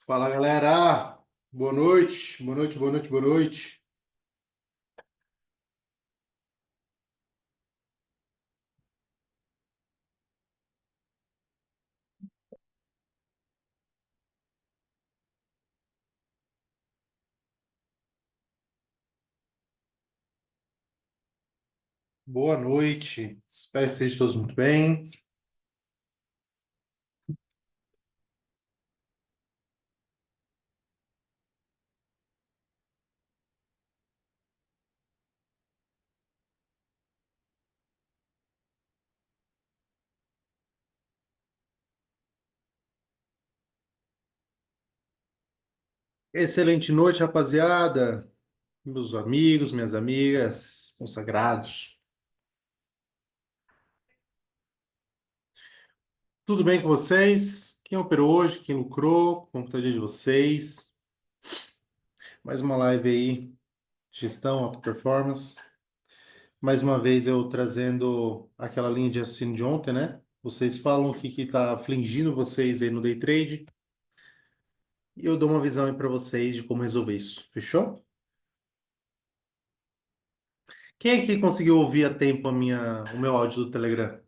Fala, galera! Boa noite, boa noite, boa noite, boa noite. Boa noite. Espero que estejam todos muito bem. Excelente noite, rapaziada. Meus amigos, minhas amigas, consagrados. Tudo bem com vocês? Quem operou hoje? Quem lucrou? Como está o dia de vocês? Mais uma live aí, gestão, alta performance. Mais uma vez eu trazendo aquela linha de raciocínio de ontem, né? Vocês falam o que está afligindo vocês aí no day trade. E eu dou uma visão aí para vocês de como resolver isso. Fechou? Quem aqui conseguiu ouvir a tempo o meu áudio do Telegram?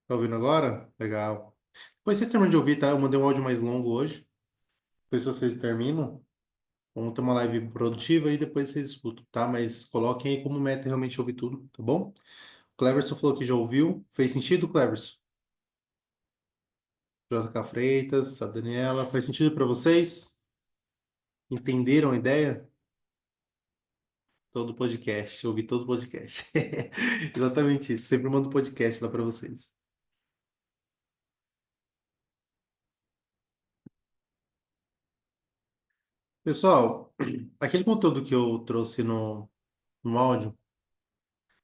Tá ouvindo agora? Legal. Depois vocês terminam de ouvir, tá? Eu mandei um áudio mais longo hoje. Depois vocês terminam, vamos ter uma live produtiva e depois vocês escutam, tá? Mas coloquem aí como meta realmente ouvir tudo, tá bom? O Cleverson falou que já ouviu. Fez sentido, Cleverson? JK Freitas, a Daniela. Faz sentido para vocês? Entenderam a ideia? Todo o podcast, ouvi todo o podcast. Exatamente isso. Sempre mando podcast lá para vocês. Pessoal, aquele conteúdo que eu trouxe no áudio,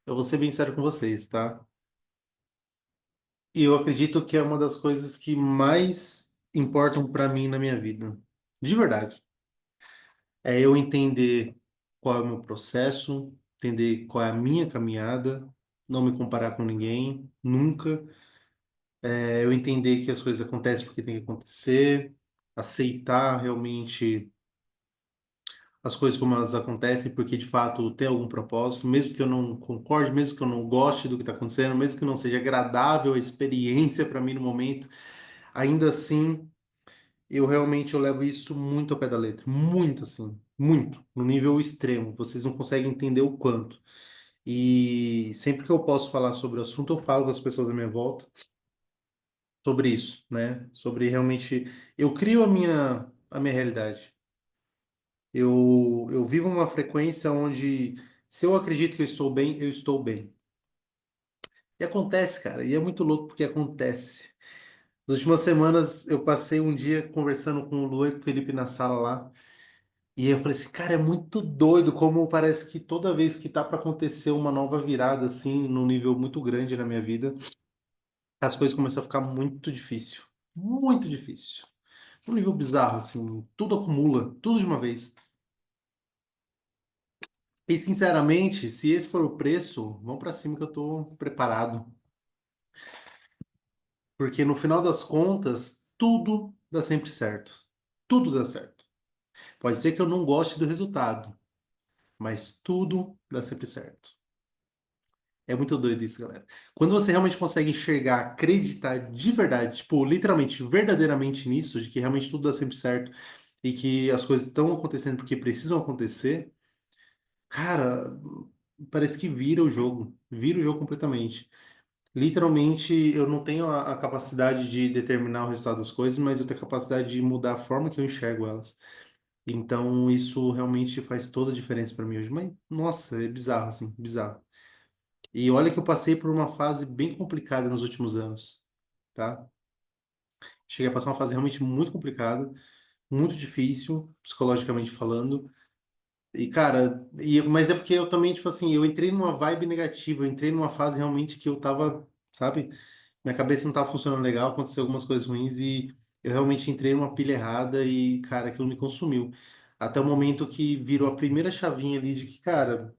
eu vou ser bem sério com vocês, tá? E eu acredito que é uma das coisas que mais importam para mim na minha vida. De verdade. É eu entender qual é o meu processo, entender qual é a minha caminhada, não me comparar com ninguém, nunca. É eu entender que as coisas acontecem porque tem que acontecer, aceitar realmente as coisas como elas acontecem, porque de fato tem algum propósito, mesmo que eu não concorde, mesmo que eu não goste do que está acontecendo, mesmo que não seja agradável a experiência para mim no momento, ainda assim eu levo isso muito ao pé da letra, muito assim, muito, no nível extremo. Vocês não conseguem entender o quanto. E sempre que eu posso falar sobre o assunto, eu falo com as pessoas à minha volta sobre isso, né? Sobre realmente eu crio a minha realidade. Eu vivo uma frequência onde, se eu acredito que eu estou bem, eu estou bem. E acontece, cara, e é muito louco porque acontece. Nas últimas semanas, eu passei um dia conversando com o Lu e com o Felipe na sala lá, e eu falei assim, cara, é muito doido como parece que toda vez que tá para acontecer uma nova virada, assim, num nível muito grande na minha vida, as coisas começam a ficar muito difícil. Muito difícil. Um nível bizarro, assim, tudo acumula, tudo de uma vez. E sinceramente, se esse for o preço, vamos para cima que eu tô preparado. Porque no final das contas, tudo dá sempre certo. Tudo dá certo. Pode ser que eu não goste do resultado, mas tudo dá sempre certo. É muito doido isso, galera. Quando você realmente consegue enxergar, acreditar de verdade, tipo, literalmente, verdadeiramente nisso, de que realmente tudo dá sempre certo e que as coisas estão acontecendo porque precisam acontecer, cara, parece que vira o jogo completamente. Literalmente, eu não tenho a capacidade de determinar o resultado das coisas, mas eu tenho a capacidade de mudar a forma que eu enxergo elas. Então, isso realmente faz toda a diferença para mim hoje. Mas, nossa, é bizarro, assim, bizarro. E olha que eu passei por uma fase bem complicada nos últimos anos, tá? Cheguei a passar uma fase realmente muito complicada, muito difícil, psicologicamente falando. E, cara, mas é porque eu também, tipo assim, eu entrei numa vibe negativa, eu entrei numa fase realmente que eu tava, sabe? Minha cabeça não tava funcionando legal, aconteceu algumas coisas ruins e eu realmente entrei numa pilha errada e, cara, aquilo me consumiu. Até o momento que virou a primeira chavinha ali de que, cara,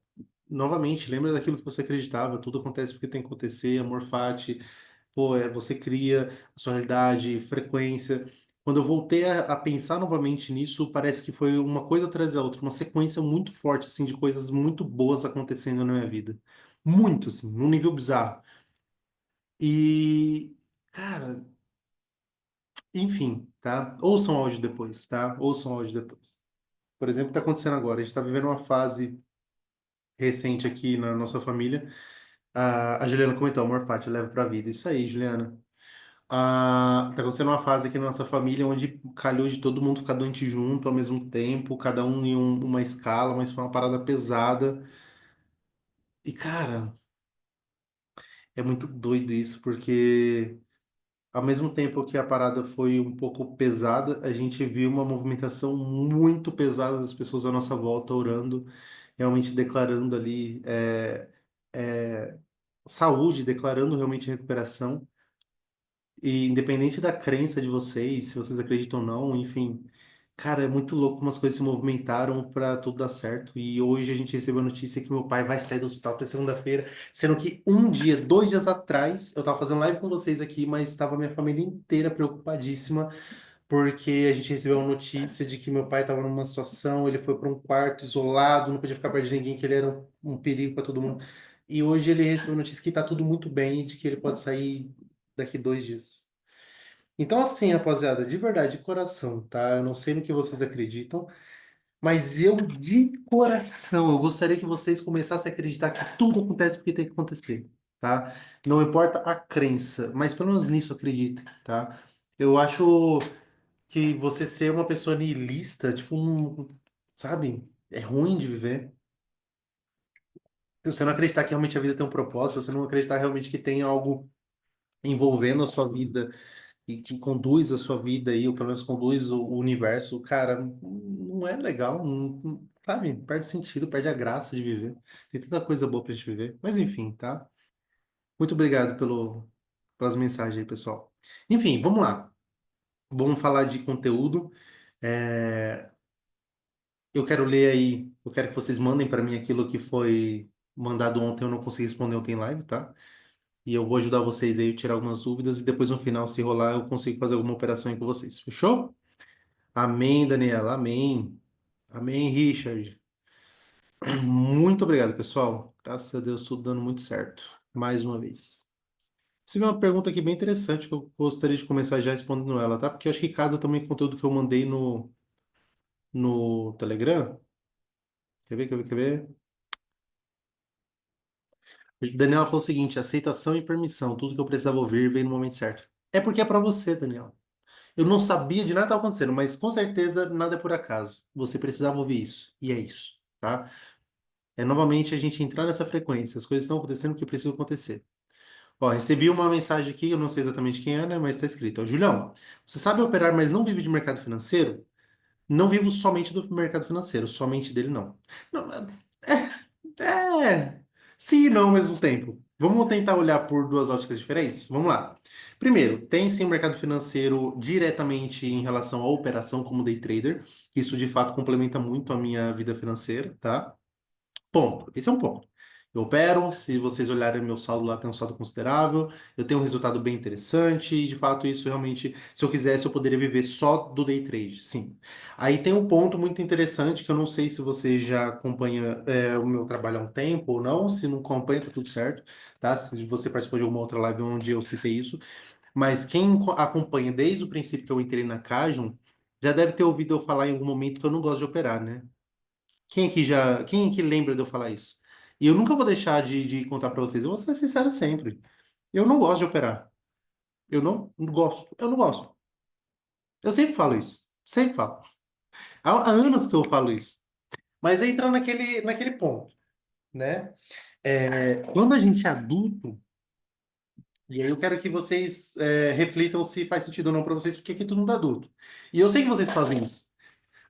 novamente, lembra daquilo que você acreditava, tudo acontece porque tem que acontecer, amor fati, pô, você cria a sua realidade, frequência. Quando eu voltei a pensar novamente nisso, parece que foi uma coisa atrás da outra, uma sequência muito forte, assim, de coisas muito boas acontecendo na minha vida. Muito, assim, num nível bizarro. E, cara, enfim, tá? Ouçam o áudio depois, tá? Ouçam o áudio depois. Por exemplo, o que está acontecendo agora? A gente está vivendo uma fase recente aqui na nossa família. A Juliana comentou, amor fati, leva pra vida. Isso aí, Juliana. Tá acontecendo uma fase aqui na nossa família onde calhou de todo mundo ficar doente junto ao mesmo tempo, cada um em uma escala, mas foi uma parada pesada. E, cara, é muito doido isso, porque ao mesmo tempo que a parada foi um pouco pesada, a gente viu uma movimentação muito pesada das pessoas à nossa volta orando, realmente declarando ali saúde, declarando realmente recuperação. E independente da crença de vocês, se vocês acreditam ou não, enfim, cara, é muito louco como as coisas se movimentaram para tudo dar certo. E hoje a gente recebeu a notícia que meu pai vai sair do hospital até segunda-feira, sendo que um dia, 2 dias atrás, eu tava fazendo live com vocês aqui, mas estava minha família inteira preocupadíssima, porque a gente recebeu uma notícia de que meu pai estava numa situação, ele foi para um quarto isolado, não podia ficar perto de ninguém, que ele era um perigo para todo mundo. E hoje ele recebeu a notícia que está tudo muito bem e de que ele pode sair daqui 2 dias. Então, assim, rapaziada, de verdade, de coração, tá? Eu não sei no que vocês acreditam, mas eu, de coração, eu gostaria que vocês começassem a acreditar que tudo acontece porque tem que acontecer, tá? Não importa a crença, mas pelo menos nisso acredita, tá? Eu acho que você ser uma pessoa niilista, tipo, sabe? É ruim de viver. Se você não acreditar que realmente a vida tem um propósito, se você não acreditar realmente que tem algo envolvendo a sua vida e que conduz a sua vida aí, ou pelo menos conduz o universo, cara, não é legal, sabe? Perde sentido, perde a graça de viver. Tem tanta coisa boa pra gente viver. Mas enfim, tá? Muito obrigado pelas mensagens aí, pessoal. Enfim, vamos lá. Vamos falar de conteúdo. É, eu quero ler aí, eu quero que vocês mandem para mim aquilo que foi mandado ontem, eu não consegui responder ontem em live, tá? E eu vou ajudar vocês aí a tirar algumas dúvidas e depois no final, se rolar, eu consigo fazer alguma operação aí com vocês. Fechou? Amém, Daniela. Amém. Amém, Richard. Muito obrigado, pessoal. Graças a Deus, tudo dando muito certo. Mais uma vez. Você vê uma pergunta aqui bem interessante que eu gostaria de começar já respondendo ela, tá? Porque eu acho que casa também com o conteúdo que eu mandei no Telegram. Quer ver, quer ver, quer ver? Daniela falou o seguinte: aceitação e permissão. Tudo que eu precisava ouvir veio no momento certo. É porque é para você, Daniela. Eu não sabia de nada que estava acontecendo, mas com certeza nada é por acaso. Você precisava ouvir isso. E é isso, tá? É novamente a gente entrar nessa frequência. As coisas estão acontecendo porque precisam acontecer. Ó, recebi uma mensagem aqui, eu não sei exatamente quem é, né? Mas está escrito: ó, Julião, você sabe operar, mas não vive de mercado financeiro? Não vivo somente do mercado financeiro, somente dele não. Não, sim e não ao mesmo tempo. Vamos tentar olhar por duas óticas diferentes? Vamos lá. Primeiro, tem sim o mercado financeiro diretamente em relação à operação como day trader. Isso de fato complementa muito a minha vida financeira, tá? Ponto. Esse é um ponto. Eu opero, se vocês olharem meu saldo lá, tem um saldo considerável, eu tenho um resultado bem interessante, e de fato isso realmente, se eu quisesse, eu poderia viver só do day trade, sim. Aí tem um ponto muito interessante que eu não sei se você já acompanha o meu trabalho há um tempo ou não, se não acompanha, tá tudo certo, tá? Se você participou de alguma outra live onde eu citei isso, mas quem acompanha desde o princípio que eu entrei na Cajun, já deve ter ouvido eu falar em algum momento que eu não gosto de operar, né? Quem aqui lembra de eu falar isso? E eu nunca vou deixar de contar para vocês. Eu vou ser sincero sempre. Eu não gosto de operar. Eu não gosto. Eu não gosto. Eu sempre falo isso. Sempre falo. Há anos que eu falo isso. Mas aí entra naquele ponto, né? Quando a gente é adulto, e aí eu quero que vocês reflitam se faz sentido ou não para vocês, porque aqui é todo mundo é adulto. E eu sei que vocês fazem isso.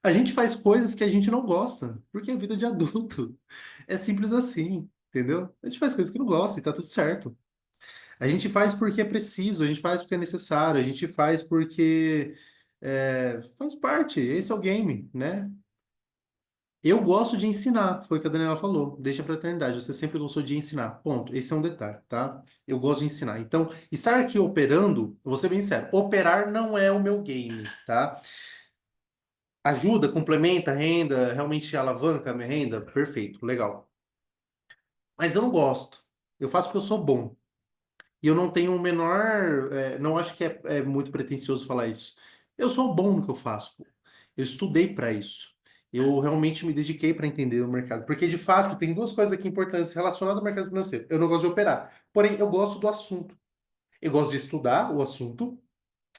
A gente faz coisas que a gente não gosta, porque é vida de adulto. É simples assim, entendeu? A gente faz coisas que não gosta e tá tudo certo. A gente faz porque é preciso, a gente faz porque é necessário, a gente faz porque faz parte, esse é o game, né? Eu gosto de ensinar, foi o que a Daniela falou. Deixa pra eternidade. Você sempre gostou de ensinar. Ponto. Esse é um detalhe, tá? Eu gosto de ensinar. Então, estar aqui operando, eu vou ser bem sério, operar não é o meu game, tá? Ajuda, complementa a renda, realmente alavanca a minha renda? Perfeito, legal. Mas eu não gosto. Eu faço porque eu sou bom. E eu não tenho o menor. Não acho que é muito pretensioso falar isso. Eu sou bom no que eu faço, pô. Eu estudei para isso. Eu realmente me dediquei para entender o mercado. Porque, de fato, tem duas coisas aqui importantes relacionadas ao mercado financeiro. Eu não gosto de operar. Porém, eu gosto do assunto. Eu gosto de estudar o assunto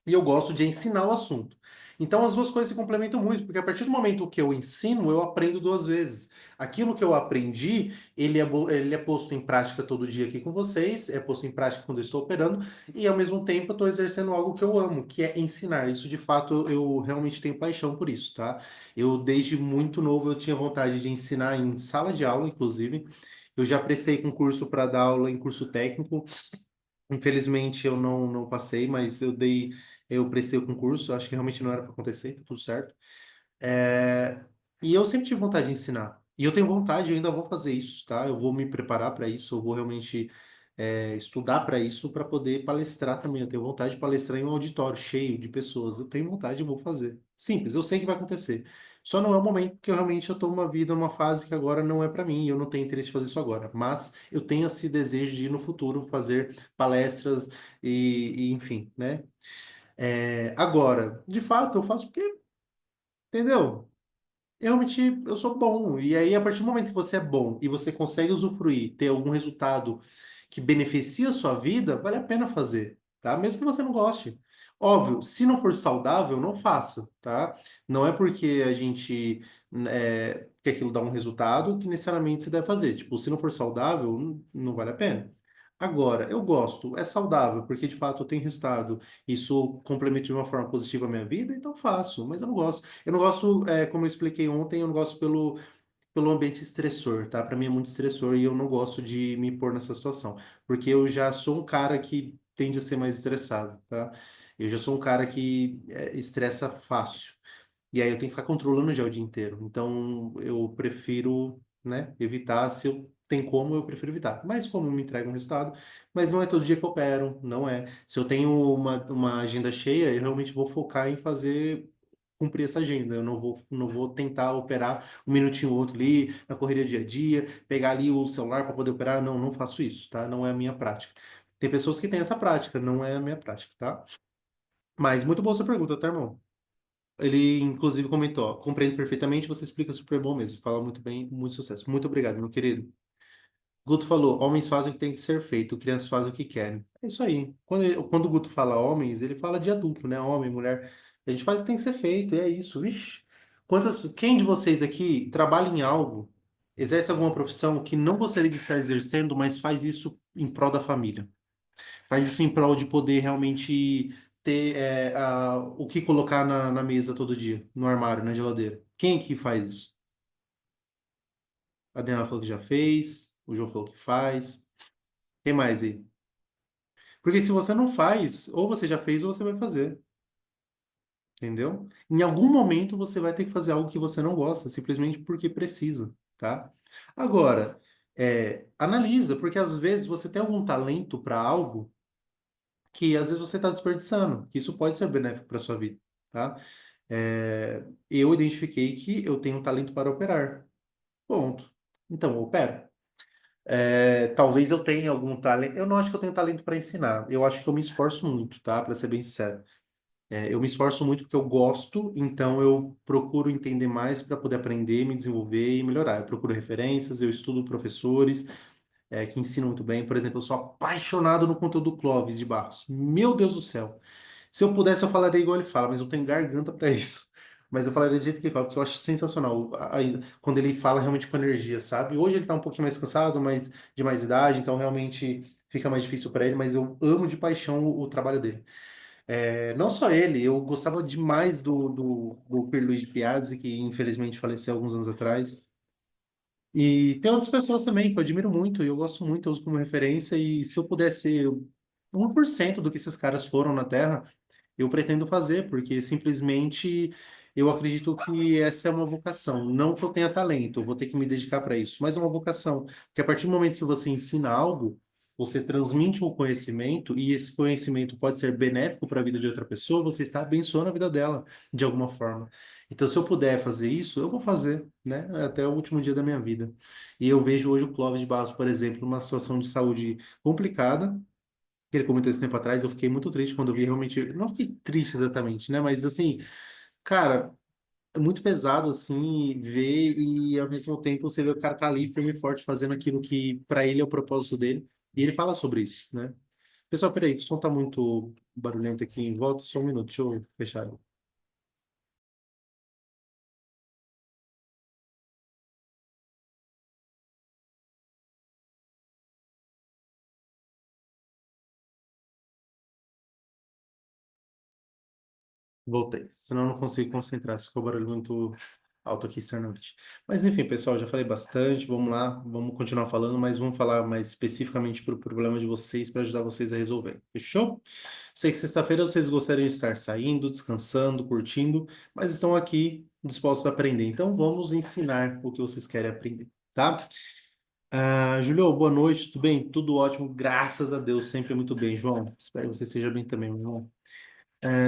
e eu gosto de ensinar o assunto. Então, as duas coisas se complementam muito, porque a partir do momento que eu ensino, eu aprendo duas vezes. Aquilo que eu aprendi, ele é posto em prática todo dia aqui com vocês, é posto em prática quando eu estou operando, e ao mesmo tempo eu estou exercendo algo que eu amo, que é ensinar. Isso, de fato, eu realmente tenho paixão por isso, tá? Eu, desde muito novo, eu tinha vontade de ensinar em sala de aula, inclusive. Eu já prestei concurso para dar aula em curso técnico. Infelizmente eu não passei, mas eu prestei o concurso, acho que realmente não era para acontecer, tá tudo certo. É, e eu sempre tive vontade de ensinar. E eu tenho vontade, eu ainda vou fazer isso, tá? Eu vou me preparar para isso, eu vou realmente estudar para isso, para poder palestrar também. Eu tenho vontade de palestrar em um auditório cheio de pessoas. Eu tenho vontade, eu vou fazer. Simples, eu sei que vai acontecer. Só não é o momento, porque eu realmente eu tô numa vida, numa fase que agora não é para mim, e eu não tenho interesse de fazer isso agora. Mas eu tenho esse desejo de ir no futuro fazer palestras enfim, né? Agora, de fato, eu faço porque, entendeu? Realmente eu sou bom. E aí, a partir do momento que você é bom e você consegue usufruir, ter algum resultado que beneficia a sua vida, vale a pena fazer, tá? Mesmo que você não goste. Óbvio, se não for saudável, não faça, tá? Não é porque a gente que aquilo dá um resultado que necessariamente você deve fazer. Tipo, se não for saudável, não vale a pena. Agora, eu gosto, é saudável, porque de fato eu tenho resultado, isso complementa de uma forma positiva a minha vida, então faço, mas eu não gosto. Eu não gosto, como eu expliquei ontem, eu não gosto pelo ambiente estressor, tá? Para mim é muito estressor e eu não gosto de me pôr nessa situação, porque eu já sou um cara que tende a ser mais estressado, tá? Eu já sou um cara que estressa fácil. E aí eu tenho que ficar controlando já o dia inteiro. Então eu prefiro, né, evitar. Se eu tem como, eu prefiro evitar. Mas como me entrega um resultado, mas não é todo dia que eu opero, não é. Se eu tenho uma agenda cheia, eu realmente vou focar em fazer cumprir essa agenda. Eu não vou tentar operar um minutinho ou outro ali, na correria do dia a dia, pegar ali o celular para poder operar. Não, não faço isso, tá? Não é a minha prática. Tem pessoas que têm essa prática, não é a minha prática, tá? Mas muito boa essa pergunta, tá, irmão? Ele, inclusive, comentou, ó, compreendo perfeitamente, você explica super bom mesmo, fala muito bem, muito sucesso. Muito obrigado, meu querido. Guto falou, homens fazem o que tem que ser feito, crianças fazem o que querem. É isso aí. Quando o Guto fala homens, ele fala de adulto, né? Homem, mulher. A gente faz o que tem que ser feito, e é isso. Vixe. Quem de vocês aqui trabalha em algo, exerce alguma profissão que não gostaria de estar exercendo, mas faz isso em prol da família? Faz isso em prol de poder realmente ter o que colocar na mesa todo dia, no armário, na geladeira. Quem que faz isso? A Diana falou que já fez, o João falou que faz. Quem mais aí? Porque se você não faz, ou você já fez ou você vai fazer, entendeu? Em algum momento você vai ter que fazer algo que você não gosta, simplesmente porque precisa, tá? Agora, analisa, porque às vezes você tem algum talento para algo que às vezes você está desperdiçando, que isso pode ser benéfico para sua vida, tá? Eu identifiquei que eu tenho um talento para operar. Ponto. Então, eu opero. Talvez eu tenha algum talento. Eu não acho que eu tenho talento para ensinar. Eu acho que eu me esforço muito, tá? Para ser bem sincero. Eu me esforço muito porque eu gosto, então eu procuro entender mais para poder aprender, me desenvolver e melhorar. Eu procuro referências, eu estudo professores que ensinam muito bem. Por exemplo, eu sou apaixonado no conteúdo do Clóvis de Barros. Meu Deus do céu. Se eu pudesse, eu falaria igual ele fala, mas eu tenho garganta para isso. Mas eu falaria do jeito que ele fala, porque eu acho sensacional quando ele fala realmente com energia, sabe? Hoje ele tá um pouquinho mais cansado, mas de mais idade, então realmente fica mais difícil para ele, mas eu amo de paixão o trabalho dele. Não só ele, eu gostava demais do Pierluigi Piazzi, que infelizmente faleceu alguns anos atrás. E tem outras pessoas também que eu admiro muito, e eu gosto muito, eu uso como referência, e se eu pudesse ser 1% do que esses caras foram na Terra, eu pretendo fazer, porque simplesmente Eu acredito que essa é uma vocação. Não que eu tenha talento, eu vou ter que me dedicar para isso, mas é uma vocação. Porque a partir do momento que você ensina algo, você transmite um conhecimento, e esse conhecimento pode ser benéfico para a vida de outra pessoa, você está abençoando a vida dela de alguma forma. Então, se eu puder fazer isso, eu vou fazer, né? Até o último dia da minha vida. E eu vejo hoje o Clóvis de Barros, por exemplo, numa situação de saúde complicada, que ele comentou esse tempo atrás. Eu fiquei muito triste quando eu vi realmente. Não fiquei triste exatamente, né? Mas assim, cara, é muito pesado assim ver e ao mesmo tempo você vê o cara tá ali firme e forte fazendo aquilo que para ele é o propósito dele. E ele fala sobre isso, né? Pessoal, peraí, o som tá muito barulhento aqui em volta. Só um minuto, deixa eu fechar. Voltei. Senão eu não consigo concentrar se ficou barulho muito alto aqui externamente. Mas enfim, pessoal, já falei bastante. Vamos lá, vamos continuar falando, mas vamos falar mais especificamente para o problema de vocês, para ajudar vocês a resolver. Fechou? Sei que sexta-feira vocês gostariam de estar saindo, descansando, curtindo, mas estão aqui dispostos a aprender. Então vamos ensinar o que vocês querem aprender, tá? Julio, boa noite, tudo bem? Tudo ótimo, graças a Deus, sempre muito bem, João. Espero que você esteja bem também, meu irmão.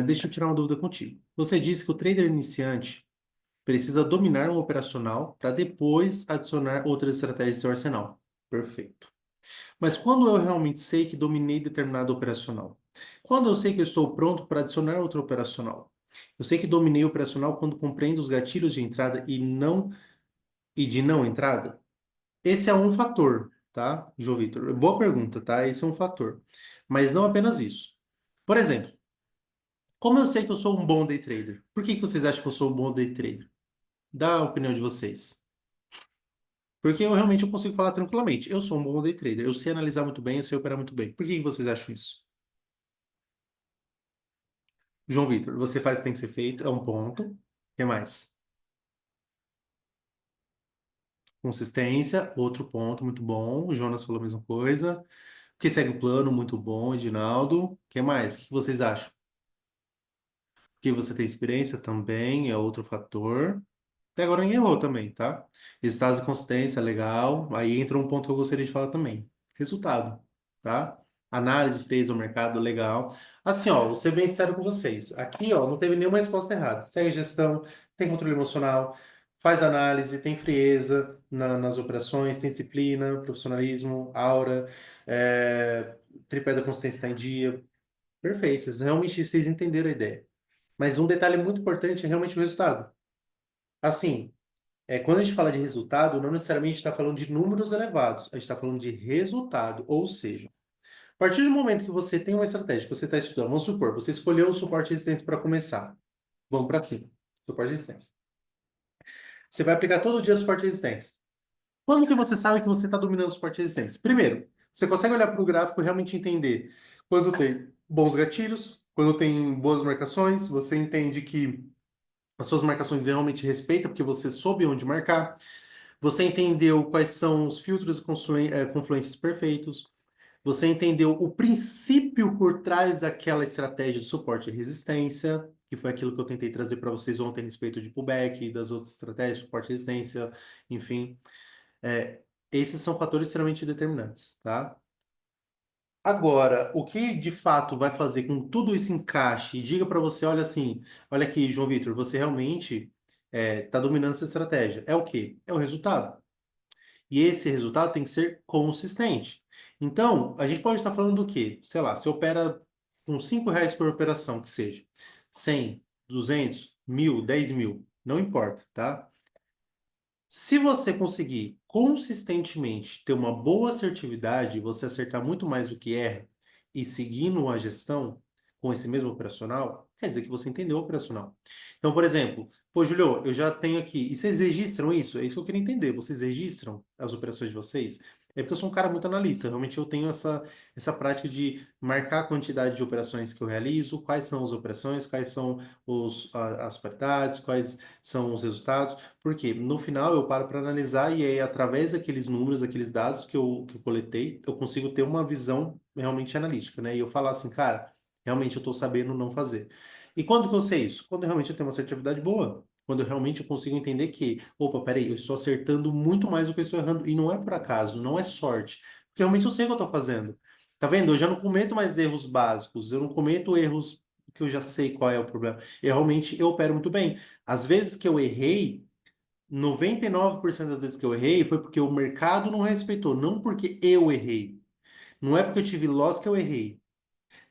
Deixa eu tirar uma dúvida contigo. Você disse que o trader iniciante precisa dominar um operacional para depois adicionar outras estratégias em seu arsenal. Perfeito. Mas quando eu realmente sei que dominei determinado operacional? Quando eu sei que eu estou pronto para adicionar outro operacional? Eu sei que dominei o operacional quando compreendo os gatilhos de entrada e de não entrada? Esse é um fator, tá, João Vitor? Boa pergunta, tá? Esse é um fator. Mas não apenas isso. Por exemplo, como eu sei que eu sou um bom day trader? Por que que vocês acham que eu sou um bom day trader? Dá a opinião de vocês. Porque eu realmente eu consigo falar tranquilamente. Eu sou um bom day trader. Eu sei analisar muito bem, eu sei operar muito bem. Por que que vocês acham isso? João Vitor, você faz o que tem que ser feito, é um ponto. O que mais? Consistência, outro ponto, muito bom. O Jonas falou a mesma coisa. Porque segue o plano, muito bom, Edinaldo. O que mais? O que vocês acham? Que você tem experiência também, é outro fator. Até agora ninguém errou também, tá? Resultados de consistência, legal. Aí entra um ponto que eu gostaria de falar também. Resultado, tá? Análise, frieza do mercado, legal. Assim, ó, vou ser bem sincero com vocês. Aqui, ó, não teve nenhuma resposta errada. Segue gestão, tem controle emocional, faz análise, tem frieza nas operações, tem disciplina, profissionalismo, aura, tripé da consistência está em dia. Perfeito, vocês entenderam a ideia. Mas um detalhe muito importante é realmente o resultado. Assim, quando a gente fala de resultado, não necessariamente está falando de números elevados, a gente está falando de resultado. Ou seja, a partir do momento que você tem uma estratégia, que você está estudando, vamos supor, você escolheu o suporte e resistência para começar. Vamos para cima. Suporte e resistência. Você vai aplicar todo dia suporte e resistência. Quando que você sabe que você está dominando o suporte e resistência? Primeiro, você consegue olhar para o gráfico e realmente entender quando tem bons gatilhos, quando tem boas marcações, você entende que as suas marcações realmente respeitam, porque você soube onde marcar. Você entendeu quais são os filtros e confluências perfeitos. Você entendeu o princípio por trás daquela estratégia de suporte e resistência, que foi aquilo que eu tentei trazer para vocês ontem a respeito de pullback e das outras estratégias, suporte e resistência, enfim. É, esses são fatores extremamente determinantes, tá? Agora, o que de fato vai fazer com que tudo isso encaixe e diga para você, olha assim, olha aqui, João Vitor, você realmente está dominando essa estratégia. É o quê? É o resultado. E esse resultado tem que ser consistente. Então, a gente pode estar falando do quê? Sei lá, você opera com R$ 5 por operação, que seja. 100, 200, 1.000, 10.000, não importa, tá? Se você conseguir consistentemente ter uma boa assertividade, você acertar muito mais do que erra e seguindo a gestão com esse mesmo operacional, quer dizer que você entendeu o operacional. Então, por exemplo, pô, Julio, eu já tenho aqui. E vocês registram isso? É isso que eu queria entender. Vocês registram as operações de vocês? É porque eu sou um cara muito analista. Realmente eu tenho essa prática de marcar a quantidade de operações que eu realizo, quais são as operações, quais são as paridades, quais são os resultados. Porque no final eu paro para analisar e aí, através daqueles números, aqueles dados que eu coletei, eu consigo ter uma visão realmente analítica, né? E eu falar assim, cara, realmente eu estou sabendo não fazer. E quando que eu sei isso? Quando realmente eu tenho uma assertividade boa. Quando eu realmente consigo entender que, opa, peraí, eu estou acertando muito mais do que eu estou errando. E não é por acaso, não é sorte. Porque realmente eu sei o que eu estou fazendo. Tá vendo? Eu já não cometo mais erros básicos. Eu não cometo erros que eu já sei qual é o problema. Eu realmente eu opero muito bem. Às vezes que eu errei, 99% das vezes que eu errei foi porque o mercado não respeitou, não porque eu errei. Não é porque eu tive loss que eu errei.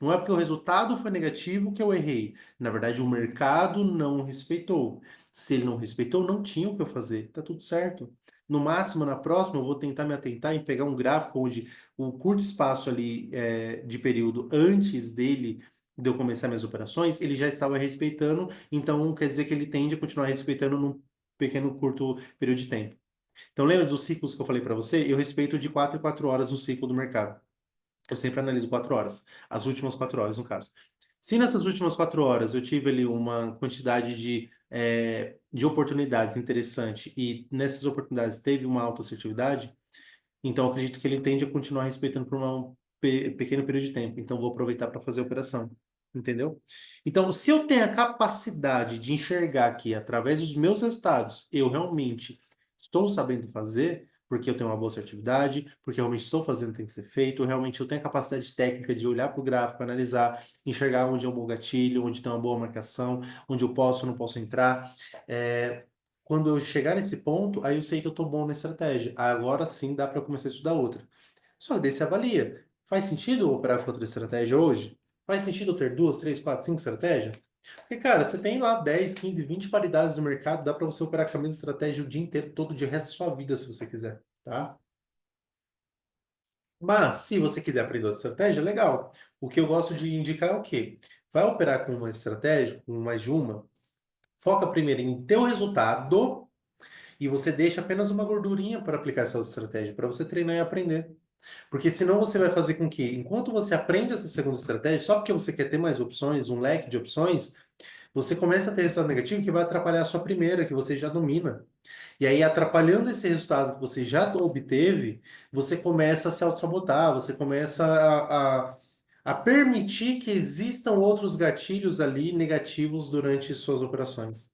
Não é porque o resultado foi negativo que eu errei. Na verdade, o mercado não respeitou. Se ele não respeitou, não tinha o que eu fazer. Tá tudo certo. No máximo, na próxima, eu vou tentar me atentar em pegar um gráfico onde o curto espaço ali de período antes dele, de eu começar minhas operações, ele já estava respeitando. Então, quer dizer que ele tende a continuar respeitando num pequeno curto período de tempo. Então, lembra dos ciclos que eu falei para você? Eu respeito de 4 em 4 horas o ciclo do mercado. Eu sempre analiso 4 horas, as últimas 4 horas, no caso. Se nessas últimas 4 horas eu tive ali uma quantidade de oportunidades interessante e nessas oportunidades teve uma alta assertividade, então eu acredito que ele tende a continuar respeitando por um pequeno período de tempo. Então vou aproveitar para fazer a operação. Entendeu? Então, se eu tenho a capacidade de enxergar que, através dos meus resultados, eu realmente estou sabendo fazer, porque eu tenho uma boa assertividade, porque eu realmente estou fazendo o que tem que ser feito, realmente eu tenho a capacidade técnica de olhar para o gráfico, analisar, enxergar onde é um bom gatilho, onde tem uma boa marcação, onde eu posso ou não posso entrar. É, quando eu chegar nesse ponto, aí eu sei que eu estou bom na estratégia. Agora sim dá para eu começar a estudar outra. Só que daí você avalia. Faz sentido eu operar com outra estratégia hoje? Faz sentido eu ter duas, três, quatro, cinco estratégias? Porque, cara, você tem lá 10, 15, 20 paridades no mercado, dá para você operar com a mesma estratégia o dia inteiro, todo dia, o resto da sua vida, se você quiser, tá? Mas, se você quiser aprender outra estratégia, legal. O que eu gosto de indicar é o quê? Vai operar com uma estratégia, com mais de uma, foca primeiro em ter o resultado e você deixa apenas uma gordurinha para aplicar essa outra estratégia, para você treinar e aprender. Porque senão você vai fazer com que, enquanto você aprende essa segunda estratégia, só porque você quer ter mais opções, um leque de opções, você começa a ter resultado negativo que vai atrapalhar a sua primeira, que você já domina. E aí, atrapalhando esse resultado que você já obteve, você começa a se auto-sabotar, você começa a permitir que existam outros gatilhos ali negativos durante suas operações.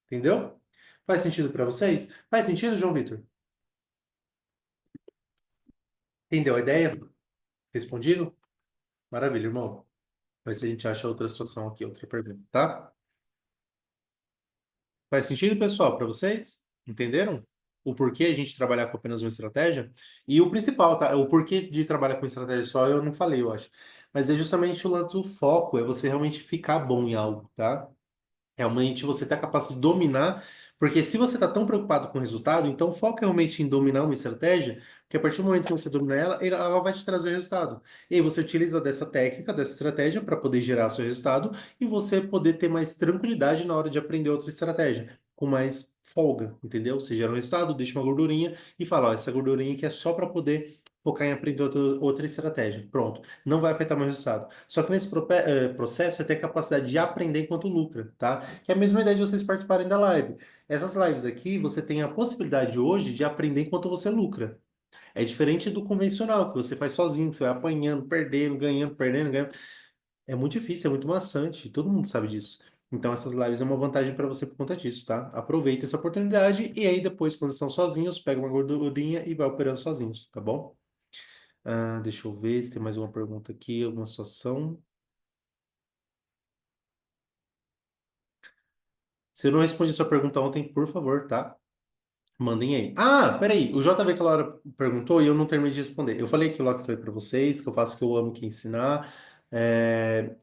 Entendeu? Faz sentido para vocês? Faz sentido, João Vitor? Entendeu a ideia? Respondido? Maravilha, irmão. Mas se a gente acha outra situação aqui, outra pergunta, tá? Faz sentido, pessoal, para vocês? Entenderam? O porquê a gente trabalhar com apenas uma estratégia? E o principal, tá? O porquê de trabalhar com estratégia só, eu não falei, eu acho. Mas é justamente o lance do foco, é você realmente ficar bom em algo, tá? Realmente você ter a capacidade de dominar, porque se você está tão preocupado com o resultado, então foca realmente em dominar uma estratégia, que a partir do momento que você domina ela, ela vai te trazer resultado. E aí você utiliza dessa técnica, dessa estratégia para poder gerar seu resultado e você poder ter mais tranquilidade na hora de aprender outra estratégia, com mais folga, entendeu? Você gera um resultado, deixa uma gordurinha e fala, ó, essa gordurinha aqui é só para poder focar em aprender outra estratégia. Pronto, não vai afetar meu resultado. Só que nesse processo você tem a capacidade de aprender enquanto lucra, tá? Que é a mesma ideia de vocês participarem da live. Essas lives aqui, você tem a possibilidade hoje de aprender enquanto você lucra. É diferente do convencional, que você faz sozinho, que você vai apanhando, perdendo, ganhando, perdendo, ganhando. É muito difícil, é muito maçante, todo mundo sabe disso. Então, essas lives é uma vantagem para você por conta disso, tá? Aproveita essa oportunidade e aí depois, quando estão sozinhos, pega uma gordurinha e vai operando sozinhos, tá bom? Deixa eu ver se tem mais uma pergunta aqui, alguma situação. Se eu não respondi sua pergunta ontem, por favor, tá? Mandem aí. Peraí. O JV aquela hora perguntou e eu não terminei de responder. Eu falei aquilo lá que eu falei para vocês, que eu faço que eu amo que ensinar.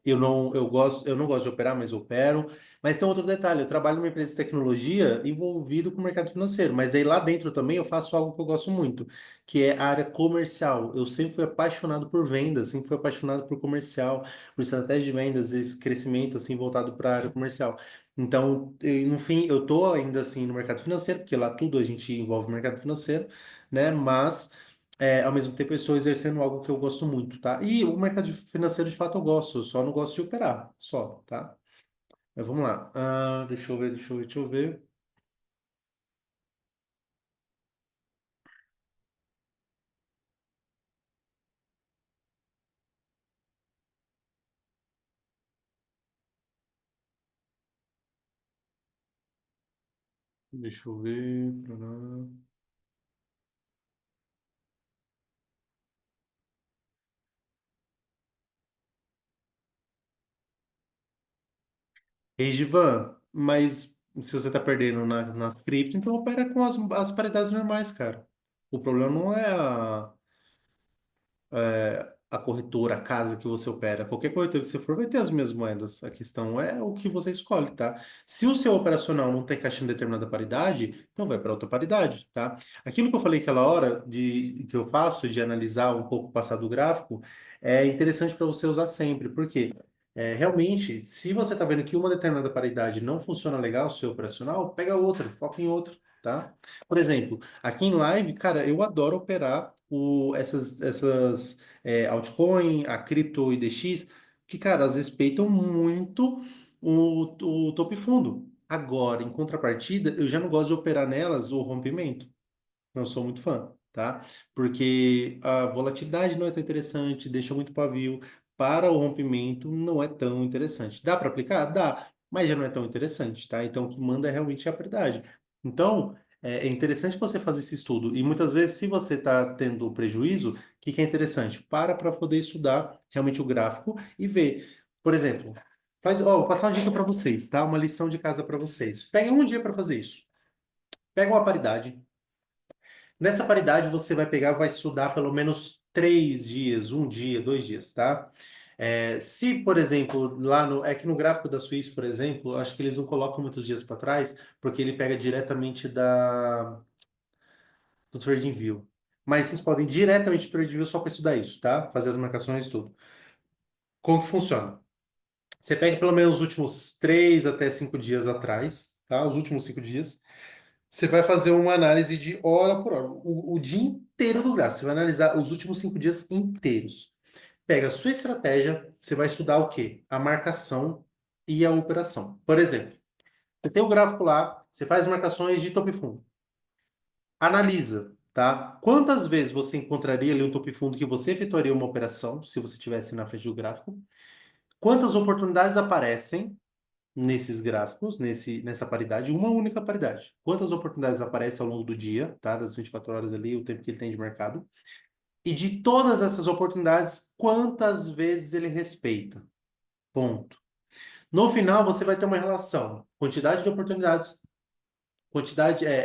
Eu não gosto de operar, mas eu opero. Mas tem outro detalhe. Eu trabalho numa empresa de tecnologia envolvido com o mercado financeiro. Mas aí lá dentro também eu faço algo que eu gosto muito, que é a área comercial. Eu sempre fui apaixonado por vendas, sempre fui apaixonado por comercial, por estratégia de vendas, esse crescimento assim voltado para a área comercial. Então, no fim, eu tô ainda assim no mercado financeiro, porque lá tudo a gente envolve o mercado financeiro, né? Mas, ao mesmo tempo, eu estou exercendo algo que eu gosto muito, tá? E o mercado financeiro, de fato, eu gosto, eu só não gosto de operar, só, tá? Mas vamos lá. Deixa eu ver, deixa eu ver, deixa eu ver. Deixa eu ver. Regivan, mas se você tá perdendo nas cripto, então opera com as paridades normais, cara. O problema não é a corretora, a casa que você opera. Qualquer corretora que você for vai ter as mesmas moedas. A questão é o que você escolhe, tá? Se o seu operacional não está encaixando em determinada paridade, então vai para outra paridade, tá? Aquilo que eu falei aquela hora que eu faço de analisar um pouco o passado do gráfico é interessante para você usar sempre, porque realmente, se você está vendo que uma determinada paridade não funciona legal, o seu operacional, pega outra, foca em outra. Tá? Por exemplo, aqui em live, cara, eu adoro operar essas altcoin, a Crypto IDX, que, cara, elas respeitam muito o topo e fundo. Agora, em contrapartida, eu já não gosto de operar nelas o rompimento. Não sou muito fã, tá? Porque a volatilidade não é tão interessante, deixa muito pavio. Para o rompimento, não é tão interessante. Dá para aplicar? Dá, mas já não é tão interessante, tá? Então, o que manda é realmente a paridade. Então, é interessante você fazer esse estudo. E muitas vezes, se você está tendo prejuízo, o que que é interessante? Para poder estudar realmente o gráfico e ver. Por exemplo, vou passar uma dica para vocês, tá? Uma lição de casa para vocês. Peguem um dia para fazer isso. Pega uma paridade. Nessa paridade, você vai pegar, vai estudar pelo menos 3 dias, um dia, 2 dias, tá? Se, por exemplo, é que no gráfico da Suíça, por exemplo, acho que eles não colocam muitos dias para trás, porque ele pega diretamente do TradingView. Mas vocês podem ir diretamente do TradingView só para estudar isso, tá? Fazer as marcações e tudo. Como que funciona? Você pega pelo menos os últimos 3 até 5 dias atrás, tá? Os últimos 5 dias. Você vai fazer uma análise de hora por hora, o dia inteiro do gráfico. Você vai analisar os últimos 5 dias inteiros. Pega a sua estratégia, você vai estudar o quê? A marcação e a operação. Por exemplo, você tem o gráfico lá, você faz marcações de topo e fundo. Analisa, tá? Quantas vezes você encontraria ali um topo e fundo que você efetuaria uma operação, se você estivesse na frente do gráfico? Quantas oportunidades aparecem nesses gráficos, nessa paridade, uma única paridade. Quantas oportunidades aparecem ao longo do dia, tá? Das 24 horas ali, o tempo que ele tem de mercado. E de todas essas oportunidades, quantas vezes ele respeita? Ponto. No final, você vai ter uma relação: quantidade de oportunidades,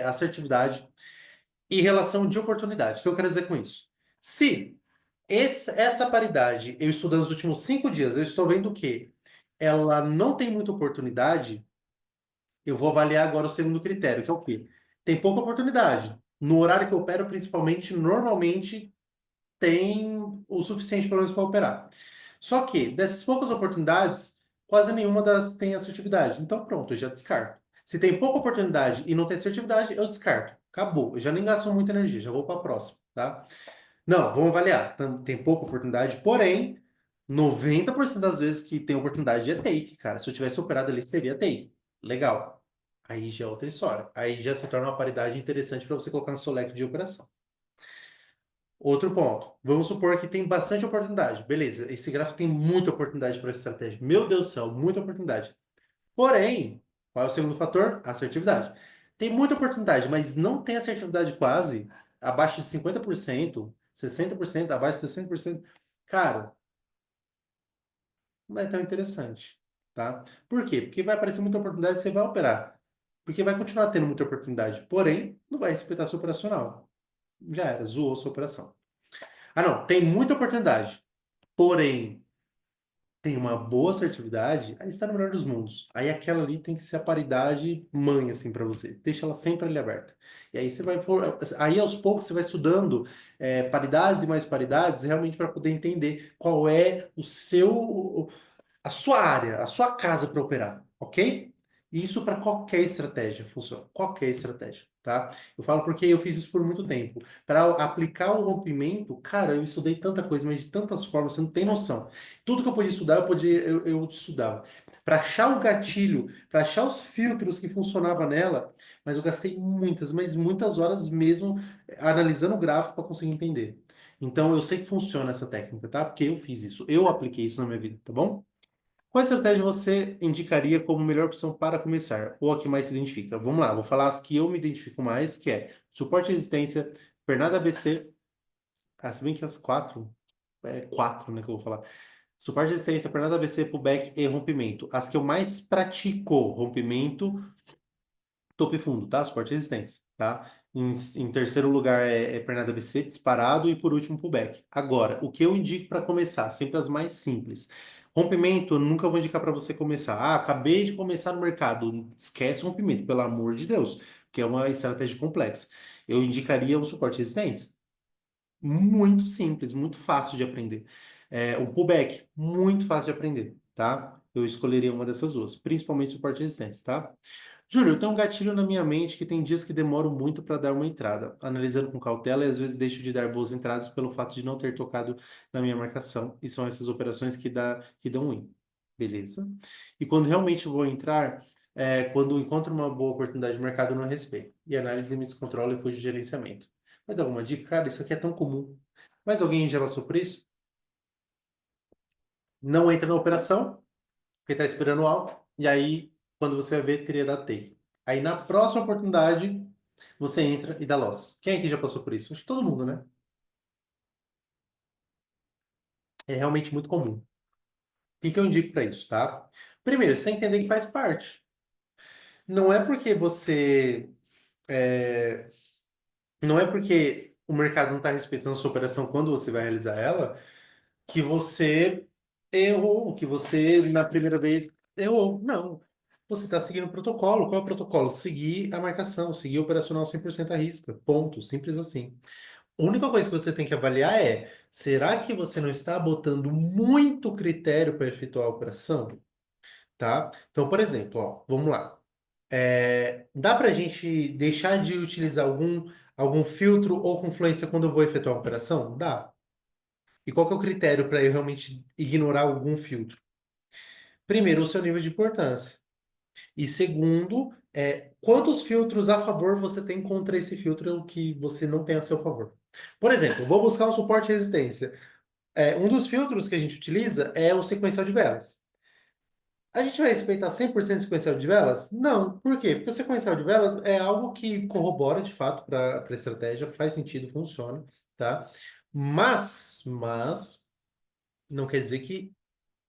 assertividade e relação de oportunidade. O que eu quero dizer com isso? Se essa paridade, eu estudando os últimos 5 dias, eu estou vendo que ela não tem muita oportunidade. Eu vou avaliar agora o segundo critério, que é o quê? Tem pouca oportunidade. No horário que eu opero, principalmente, normalmente tem o suficiente, pelo menos, para operar. Só que, dessas poucas oportunidades, quase nenhuma das tem assertividade. Então, pronto, eu já descarto. Se tem pouca oportunidade e não tem assertividade, eu descarto. Acabou. Eu já nem gasto muita energia, já vou para a próxima, tá? Não, vamos avaliar. Tem pouca oportunidade, porém, 90% das vezes que tem oportunidade é take, cara. Se eu tivesse operado ali, seria take. Legal. Aí já é outra história. Aí já se torna uma paridade interessante para você colocar no seu leque de operação. Outro ponto. Vamos supor que tem bastante oportunidade. Beleza, esse gráfico tem muita oportunidade para essa estratégia. Meu Deus do céu, muita oportunidade. Porém, qual é o segundo fator? Assertividade. Tem muita oportunidade, mas não tem assertividade quase, abaixo de 50%, 60%, abaixo de 60%. Cara, não é tão interessante, tá? Por quê? Porque vai aparecer muita oportunidade e você vai operar. Porque vai continuar tendo muita oportunidade, porém, não vai respeitar seu operacional. Já era, zoou sua operação. Ah, não, tem muita oportunidade, porém tem uma boa assertividade, aí está no melhor dos mundos. Aí aquela ali tem que ser a paridade mãe, assim, para você. Deixa ela sempre ali aberta. E aí você vai por. Aí aos poucos você vai estudando paridades e mais paridades, realmente para poder entender qual é a sua área, a sua casa para operar, ok? E isso para qualquer estratégia funciona, qualquer estratégia, tá? Eu falo porque eu fiz isso por muito tempo. Para aplicar o rompimento, cara, eu estudei tanta coisa, mas de tantas formas, você não tem noção. Tudo que eu podia estudar, eu estudava. Para achar o gatilho, para achar os filtros que funcionava nela, mas eu gastei muitas, mas muitas horas mesmo analisando o gráfico para conseguir entender. Então, eu sei que funciona essa técnica, tá? Porque eu fiz isso, eu apliquei isso na minha vida, tá bom? Qual estratégia você indicaria como melhor opção para começar? Ou a que mais se identifica? Vamos lá, vou falar as que eu me identifico mais, que é suporte e resistência, Pernada ABC. Ah, se bem que as quatro, é quatro, né, que eu vou falar. Suporte e resistência, Pernada ABC, pullback e rompimento. As que eu mais pratico, rompimento, topo e fundo, tá? Suporte e resistência, tá? Em terceiro lugar é pernada ABC, disparado, e por último pullback. Agora, o que eu indico para começar? Sempre as mais simples. Rompimento, eu nunca vou indicar para você começar. Ah, acabei de começar no mercado. Esquece o rompimento, pelo amor de Deus, que é uma estratégia complexa. Eu indicaria o suporte e resistência. Muito simples, muito fácil de aprender. O pullback, muito fácil de aprender, tá? Eu escolheria uma dessas duas, principalmente suporte e resistência, tá? Júlio, eu tenho um gatilho na minha mente que tem dias que demoro muito para dar uma entrada, analisando com cautela e às vezes deixo de dar boas entradas pelo fato de não ter tocado na minha marcação, e são essas operações que dão win. Beleza? E quando realmente vou entrar, quando encontro uma boa oportunidade de mercado, eu não respeito. E análise me descontrola e fujo de gerenciamento. Vai dar alguma dica? Cara, isso aqui é tão comum. Mas alguém já passou por isso? Não entra na operação, porque está esperando algo, e aí, quando você vê, teria dado take. Aí, na próxima oportunidade, você entra e dá loss. Quem aqui já passou por isso? Acho que todo mundo, né? É realmente muito comum. O que que eu indico para isso, tá? Primeiro, você entender que faz parte. Não é porque você. é, Não é porque o mercado não está respeitando a sua operação quando você vai realizar ela, que você errou, que você, na primeira vez, errou. Não. Você está seguindo o protocolo. Qual é o protocolo? Seguir a marcação, seguir o operacional 100% à risca. Ponto. Simples assim. A única coisa que você tem que avaliar é: será que você não está botando muito critério para efetuar a operação? Tá? Então, por exemplo, ó, vamos lá. Dá para a gente deixar de utilizar algum filtro ou confluência quando eu vou efetuar a operação? Dá. E qual que é o critério para eu realmente ignorar algum filtro? Primeiro, o seu nível de importância. E segundo, quantos filtros a favor você tem contra esse filtro que você não tem a seu favor. Por exemplo, vou buscar um suporte e resistência. Um dos filtros que a gente utiliza é o sequencial de velas. A gente vai respeitar 100% o sequencial de velas? Não. Por quê? Porque o sequencial de velas é algo que corrobora de fato para a estratégia, faz sentido, funciona, tá? Mas não quer dizer que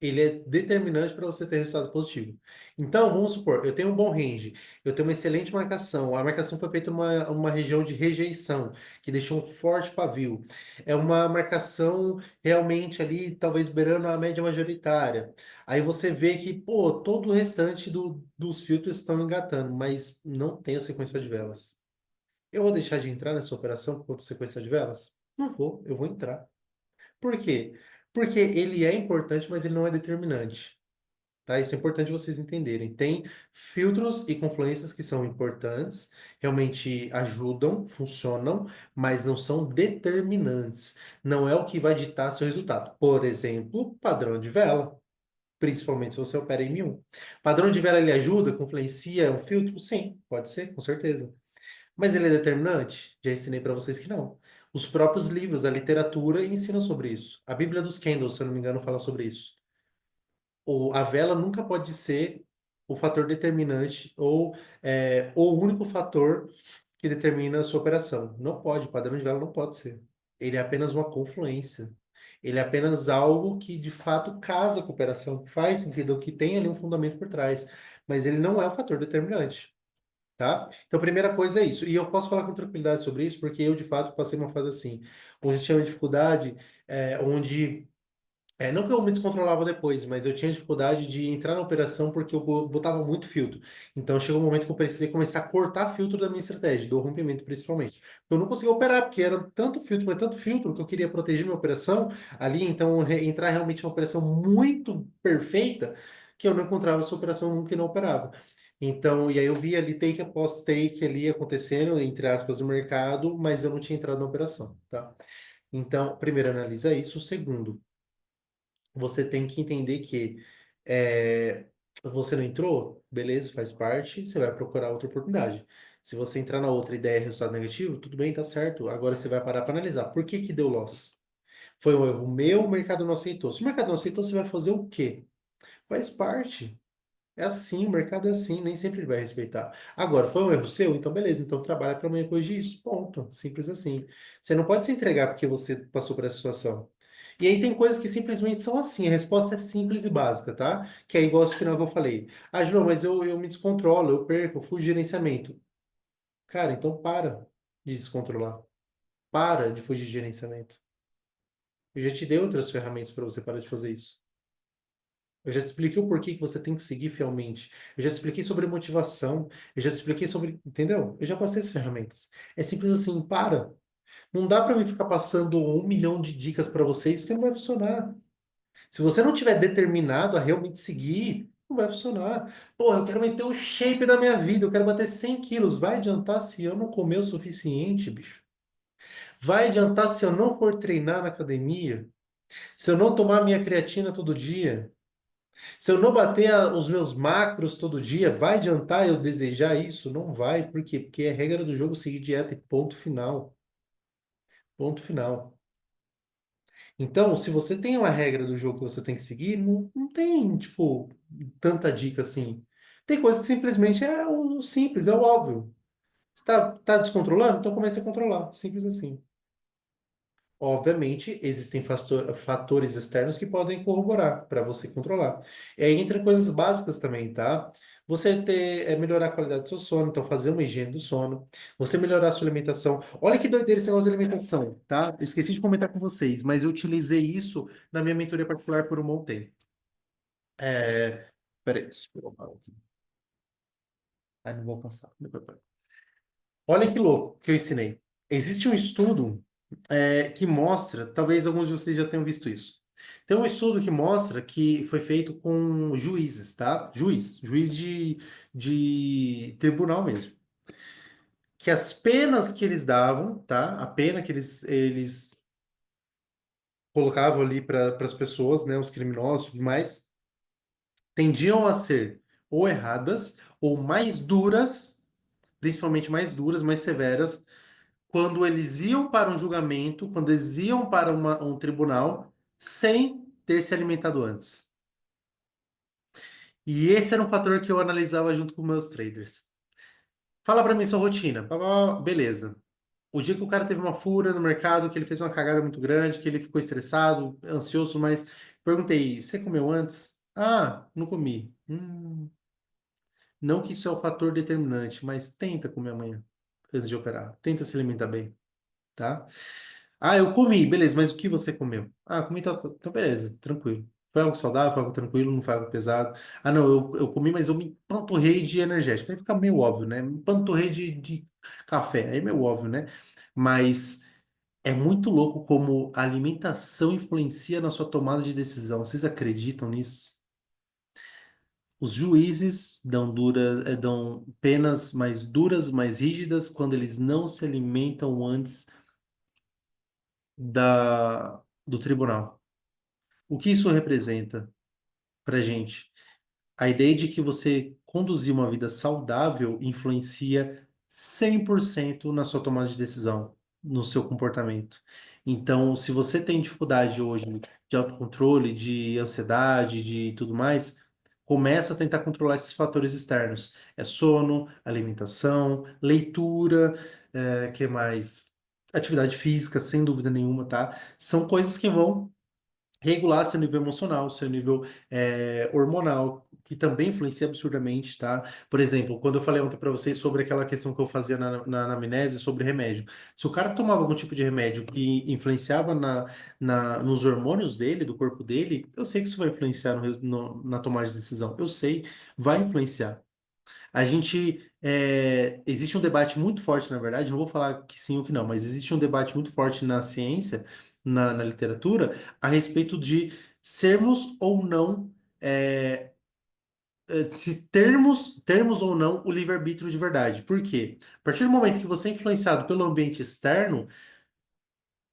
ele é determinante para você ter resultado positivo. Então, vamos supor, eu tenho um bom range, eu tenho uma excelente marcação, a marcação foi feita numa região de rejeição, que deixou um forte pavio. É uma marcação realmente ali, talvez beirando a média majoritária. Aí você vê que, pô, todo o restante dos filtros estão engatando, mas não tem a sequência de velas. Eu vou deixar de entrar nessa operação por conta da sequência de velas? Não vou, eu vou entrar. Por quê? Porque ele é importante, mas ele não é determinante, tá? Isso é importante vocês entenderem. Tem filtros e confluências que são importantes, realmente ajudam, funcionam, mas não são determinantes. Não é o que vai ditar seu resultado. Por exemplo, padrão de vela, principalmente se você opera em M1. Padrão de vela ele ajuda, confluencia, é um filtro? Sim, pode ser, com certeza. Mas ele é determinante? Já ensinei para vocês que não. Os próprios livros, a literatura ensinam sobre isso. A Bíblia dos Candles, se eu não me engano, fala sobre isso. A vela nunca pode ser o fator determinante ou o único fator que determina a sua operação. Não pode, o padrão de vela não pode ser. Ele é apenas uma confluência. Ele é apenas algo que de fato casa com a operação, faz sentido, que tem ali um fundamento por trás. Mas ele não é o fator determinante. Tá? Então, a primeira coisa é isso. E eu posso falar com tranquilidade sobre isso, porque eu, de fato, passei uma fase assim, onde tinha dificuldade, onde não que eu me descontrolava depois, mas eu tinha dificuldade de entrar na operação porque eu botava muito filtro. Então chegou um momento que eu precisei começar a cortar filtro da minha estratégia, do rompimento principalmente. Eu não conseguia operar, porque era tanto filtro, mas tanto filtro que eu queria proteger minha operação ali, então entrar realmente numa operação muito perfeita, que eu não encontrava essa operação nunca e não operava. Então, e aí eu via ali take após take ali acontecendo, entre aspas, no mercado, mas eu não tinha entrado na operação, tá? Então, primeiro analisa isso. Segundo, você tem que entender que você não entrou, beleza, faz parte, você vai procurar outra oportunidade. Se você entrar na outra e der resultado negativo, tudo bem, tá certo. Agora você vai parar para analisar. Por que que deu loss? Foi um erro meu, o mercado não aceitou. Se o mercado não aceitou, você vai fazer o quê? Faz parte. É assim, o mercado é assim, nem sempre ele vai respeitar. Agora, foi um erro seu? Então, beleza, então trabalha para amanhã corrigir isso. Ponto. Simples assim. Você não pode se entregar porque você passou por essa situação. E aí tem coisas que simplesmente são assim, a resposta é simples e básica, tá? Que é igual esse final que eu falei. Ah, João, mas eu me descontrolo, eu perco, eu fujo de gerenciamento. Cara, então para de descontrolar. Para de fugir de gerenciamento. Eu já te dei outras ferramentas para você parar de fazer isso. Eu já te expliquei o porquê que você tem que seguir fielmente. Eu já te expliquei sobre motivação. Eu já te expliquei sobre. Entendeu? Eu já passei as ferramentas. É simples assim, para. Não dá para mim ficar passando 1 milhão de dicas para vocês, porque não vai funcionar. Se você não tiver determinado a realmente seguir, não vai funcionar. Pô, eu quero meter o shape da minha vida, eu quero bater 100 quilos. Vai adiantar se eu não comer o suficiente, bicho? Vai adiantar se eu não for treinar na academia? Se eu não tomar minha creatina todo dia? Se eu não bater os meus macros todo dia, vai adiantar eu desejar isso? Não vai. Por quê? Porque é regra do jogo seguir dieta e ponto final. Ponto final. Então, se você tem uma regra do jogo que você tem que seguir, não tem, tipo, tanta dica assim. Tem coisa que simplesmente é o simples, é o óbvio. Você tá descontrolando? Então comece a controlar. Simples assim. Obviamente, existem fatores externos que podem corroborar para você controlar. E aí entra coisas básicas também, tá? Você melhorar a qualidade do seu sono, então fazer uma higiene do sono, você melhorar a sua alimentação. Olha que doideira esse negócio de alimentação, tá? Eu esqueci de comentar com vocês, mas eu utilizei isso na minha mentoria particular por um bom tempo. Peraí, deixa eu pegar aqui. Ai, não vou passar. Olha que louco que eu ensinei. Existe um estudo que mostra, talvez alguns de vocês já tenham visto isso. Tem um estudo que mostra que foi feito com juízes, tá? Juiz de tribunal mesmo. Que as penas que eles davam, tá? A pena que eles colocavam ali para as pessoas, né? Os criminosos e tudo mais, tendiam a ser ou erradas ou mais duras, principalmente mais duras, mais severas quando eles iam para um julgamento, quando eles iam para um tribunal, sem ter se alimentado antes. E esse era um fator que eu analisava junto com meus traders. Fala para mim sua rotina. Pá, pá, pá, beleza. O dia que o cara teve uma fura no mercado, que ele fez uma cagada muito grande, que ele ficou estressado, ansioso, mas perguntei, você comeu antes? Ah, não comi. Não que isso é o fator determinante, mas tenta comer amanhã, antes de operar. Tenta se alimentar bem, tá? Ah, eu comi, beleza, mas o que você comeu? Ah, comi tal, então beleza, tranquilo. Foi algo saudável, foi algo tranquilo, não foi algo pesado. Ah, não, eu comi, mas eu me empanturrei de energético. Aí fica meio óbvio, né? Me empanturrei de café, aí é meio óbvio, né? Mas é muito louco como a alimentação influencia na sua tomada de decisão. Vocês acreditam nisso? Os juízes dão penas mais duras, mais rígidas, quando eles não se alimentam antes do tribunal. O que isso representa para gente? A ideia de que você conduzir uma vida saudável influencia 100% na sua tomada de decisão, no seu comportamento. Então, se você tem dificuldade hoje de autocontrole, de ansiedade, de tudo mais, começa a tentar controlar esses fatores externos. É sono, alimentação, leitura, que mais? Atividade física, sem dúvida nenhuma, tá? São coisas que vão regular seu nível emocional, seu nível hormonal, que também influencia absurdamente, tá? Por exemplo, quando eu falei ontem para vocês sobre aquela questão que eu fazia na anamnese sobre remédio, se o cara tomava algum tipo de remédio que influenciava nos hormônios dele, do corpo dele, eu sei que isso vai influenciar na tomada de decisão. Eu sei, vai influenciar. Existe um debate muito forte, na verdade, não vou falar que sim ou que não, mas existe um debate muito forte na ciência, na literatura, a respeito de sermos ou não, se termos ou não o livre-arbítrio de verdade. Por quê? A partir do momento que você é influenciado pelo ambiente externo,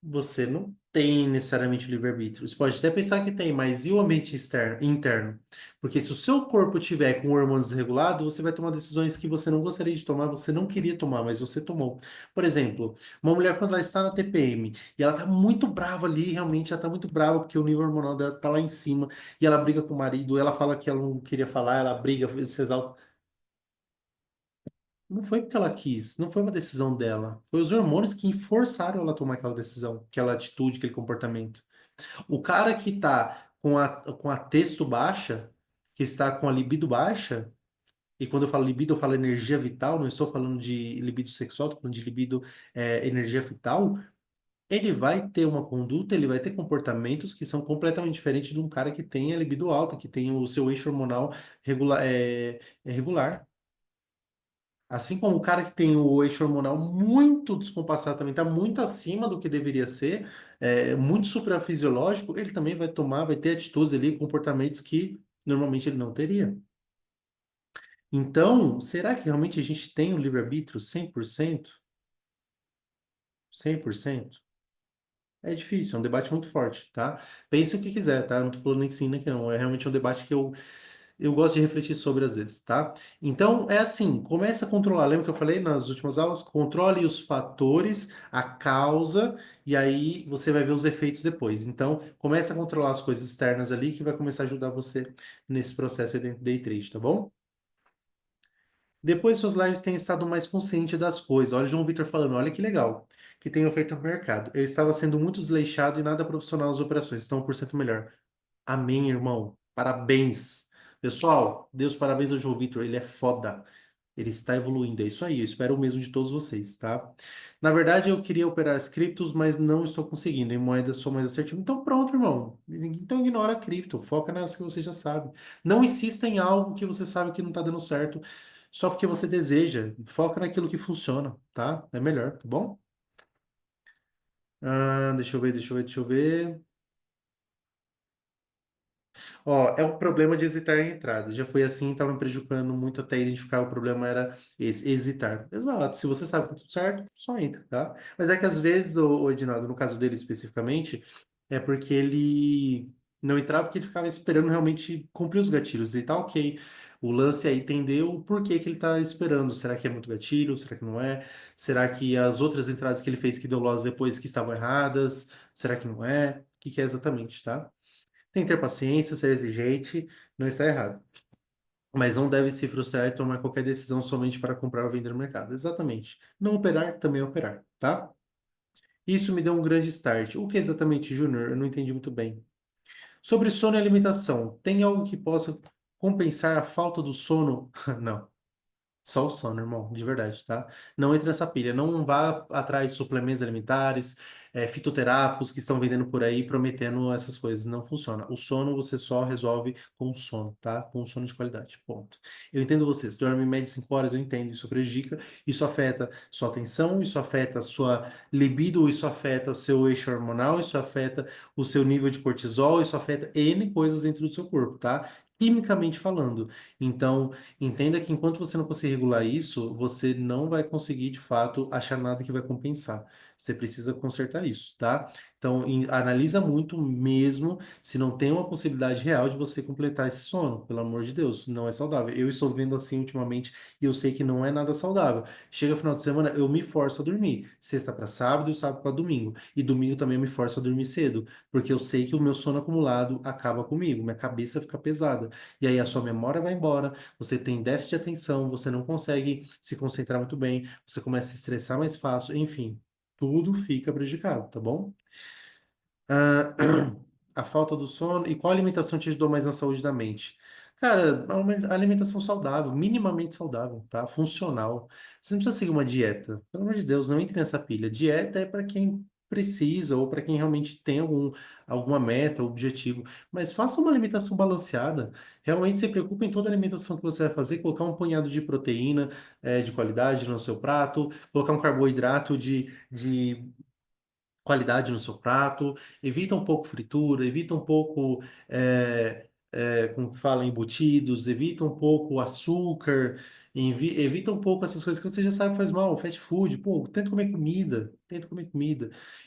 você não tem necessariamente o livre-arbítrio. Você pode até pensar que tem, mas e o ambiente externo, interno? Porque se o seu corpo tiver com o hormônio desregulado, você vai tomar decisões que você não gostaria de tomar, você não queria tomar, mas você tomou. Por exemplo, uma mulher quando ela está na TPM e ela está muito brava ali, realmente ela está muito brava porque o nível hormonal dela está lá em cima e ela briga com o marido, ela fala que ela não queria falar, ela briga, se exalta. Não foi porque ela quis, não foi uma decisão dela. Foi os hormônios que forçaram ela a tomar aquela decisão, aquela atitude, aquele comportamento. O cara que tá com a testo baixa, que está com a libido baixa, e quando eu falo libido, eu falo energia vital, não estou falando de libido sexual, estou falando de libido, energia vital, ele vai ter uma conduta, ele vai ter comportamentos que são completamente diferentes de um cara que tem a libido alta, que tem o seu eixo hormonal regular. Assim como o cara que tem o eixo hormonal muito descompassado também, está muito acima do que deveria ser, muito suprafisiológico, ele também vai tomar, vai ter atitudes ali, comportamentos que normalmente ele não teria. Então, será que realmente a gente tem o livre-arbítrio 100%? 100%? É difícil, é um debate muito forte, tá? Pense o que quiser, tá? Não tô falando nem que sim, nem que não. É realmente um debate que eu gosto de refletir sobre às vezes, tá? Então, é assim, comece a controlar. Lembra que eu falei nas últimas aulas? Controle os fatores, a causa, e aí você vai ver os efeitos depois. Então, comece a controlar as coisas externas ali, que vai começar a ajudar você nesse processo aí dentro do day trade, tá bom? Depois, seus lives têm estado mais consciente das coisas. Olha o João Vitor falando, olha que legal, que tenho feito no mercado. Eu estava sendo muito desleixado e nada profissional nas operações, estão 1% melhor. Amém, irmão. Parabéns. Pessoal, Deus parabéns ao João Vitor. Ele é foda. Ele está evoluindo. É isso aí. Eu espero o mesmo de todos vocês, tá? Na verdade, eu queria operar as criptos, mas não estou conseguindo. Em moedas sou mais assertivo. Então, pronto, irmão. Então, ignora a cripto. Foca nas que você já sabe. Não insista em algo que você sabe que não está dando certo só porque você deseja. Foca naquilo que funciona, tá? É melhor, tá bom? Deixa eu ver, deixa eu ver, deixa eu ver. Ó, é um problema de hesitar em entrada. Já foi assim, estava me prejudicando muito até identificar o problema era esse, hesitar. Exato. Se você sabe que tá tudo certo, só entra, tá? Mas é que às vezes, o Edinaldo, no caso dele especificamente, é porque ele não entrava porque ele ficava esperando realmente cumprir os gatilhos e tá ok. O lance é entender o porquê que ele tá esperando. Será que é muito gatilho? Será que não é? Será que as outras entradas que ele fez que deu loss depois que estavam erradas? Será que não é? O que que é exatamente, tá? Tem que ter paciência, ser exigente, não está errado. Mas não deve se frustrar e tomar qualquer decisão somente para comprar ou vender no mercado. Exatamente. Não operar, também operar, tá? Isso me deu um grande start. O que exatamente, Júnior? Eu não entendi muito bem. Sobre sono e alimentação, tem algo que possa compensar a falta do sono? Não. Só o sono, irmão, de verdade, tá? Não entre nessa pilha. Não vá atrás de suplementos alimentares, fitoterápicos que estão vendendo por aí prometendo essas coisas. Não funciona. O sono você só resolve com o sono, tá? Com o sono de qualidade. Ponto. Eu entendo vocês. Dorme em média 5 horas, eu entendo. Isso prejudica. Isso afeta sua atenção, isso afeta sua libido, isso afeta seu eixo hormonal, isso afeta o seu nível de cortisol, isso afeta N coisas dentro do seu corpo, tá? Quimicamente falando. Então, entenda que enquanto você não conseguir regular isso, você não vai conseguir, de fato, achar nada que vai compensar. Você precisa consertar isso, tá? Então, analisa muito mesmo se não tem uma possibilidade real de você completar esse sono. Pelo amor de Deus, não é saudável. Eu estou vendo assim ultimamente e eu sei que não é nada saudável. Chega final de semana, eu me forço a dormir. Sexta para sábado e sábado para domingo. E domingo também eu me forço a dormir cedo, porque eu sei que o meu sono acumulado acaba comigo, minha cabeça fica pesada. E aí a sua memória vai embora, você tem déficit de atenção, você não consegue se concentrar muito bem, você começa a se estressar mais fácil, enfim, tudo fica prejudicado, tá bom? Ah, a falta do sono e qual alimentação te ajudou mais na saúde da mente? Cara, uma alimentação saudável, minimamente saudável, tá? Funcional. Você não precisa seguir uma dieta. Pelo amor de Deus, não entre nessa pilha. Dieta é para quem precisa ou para quem realmente tem alguma meta, objetivo. Mas faça uma alimentação balanceada. Realmente se preocupe em toda a alimentação que você vai fazer, colocar um punhado de proteína, de qualidade no seu prato, colocar um carboidrato de qualidade no seu prato, evita um pouco fritura, evita um pouco como que fala, embutidos, evita um pouco o açúcar, evita um pouco essas coisas que você já sabe que faz mal, fast food, pô, tenta comer comida,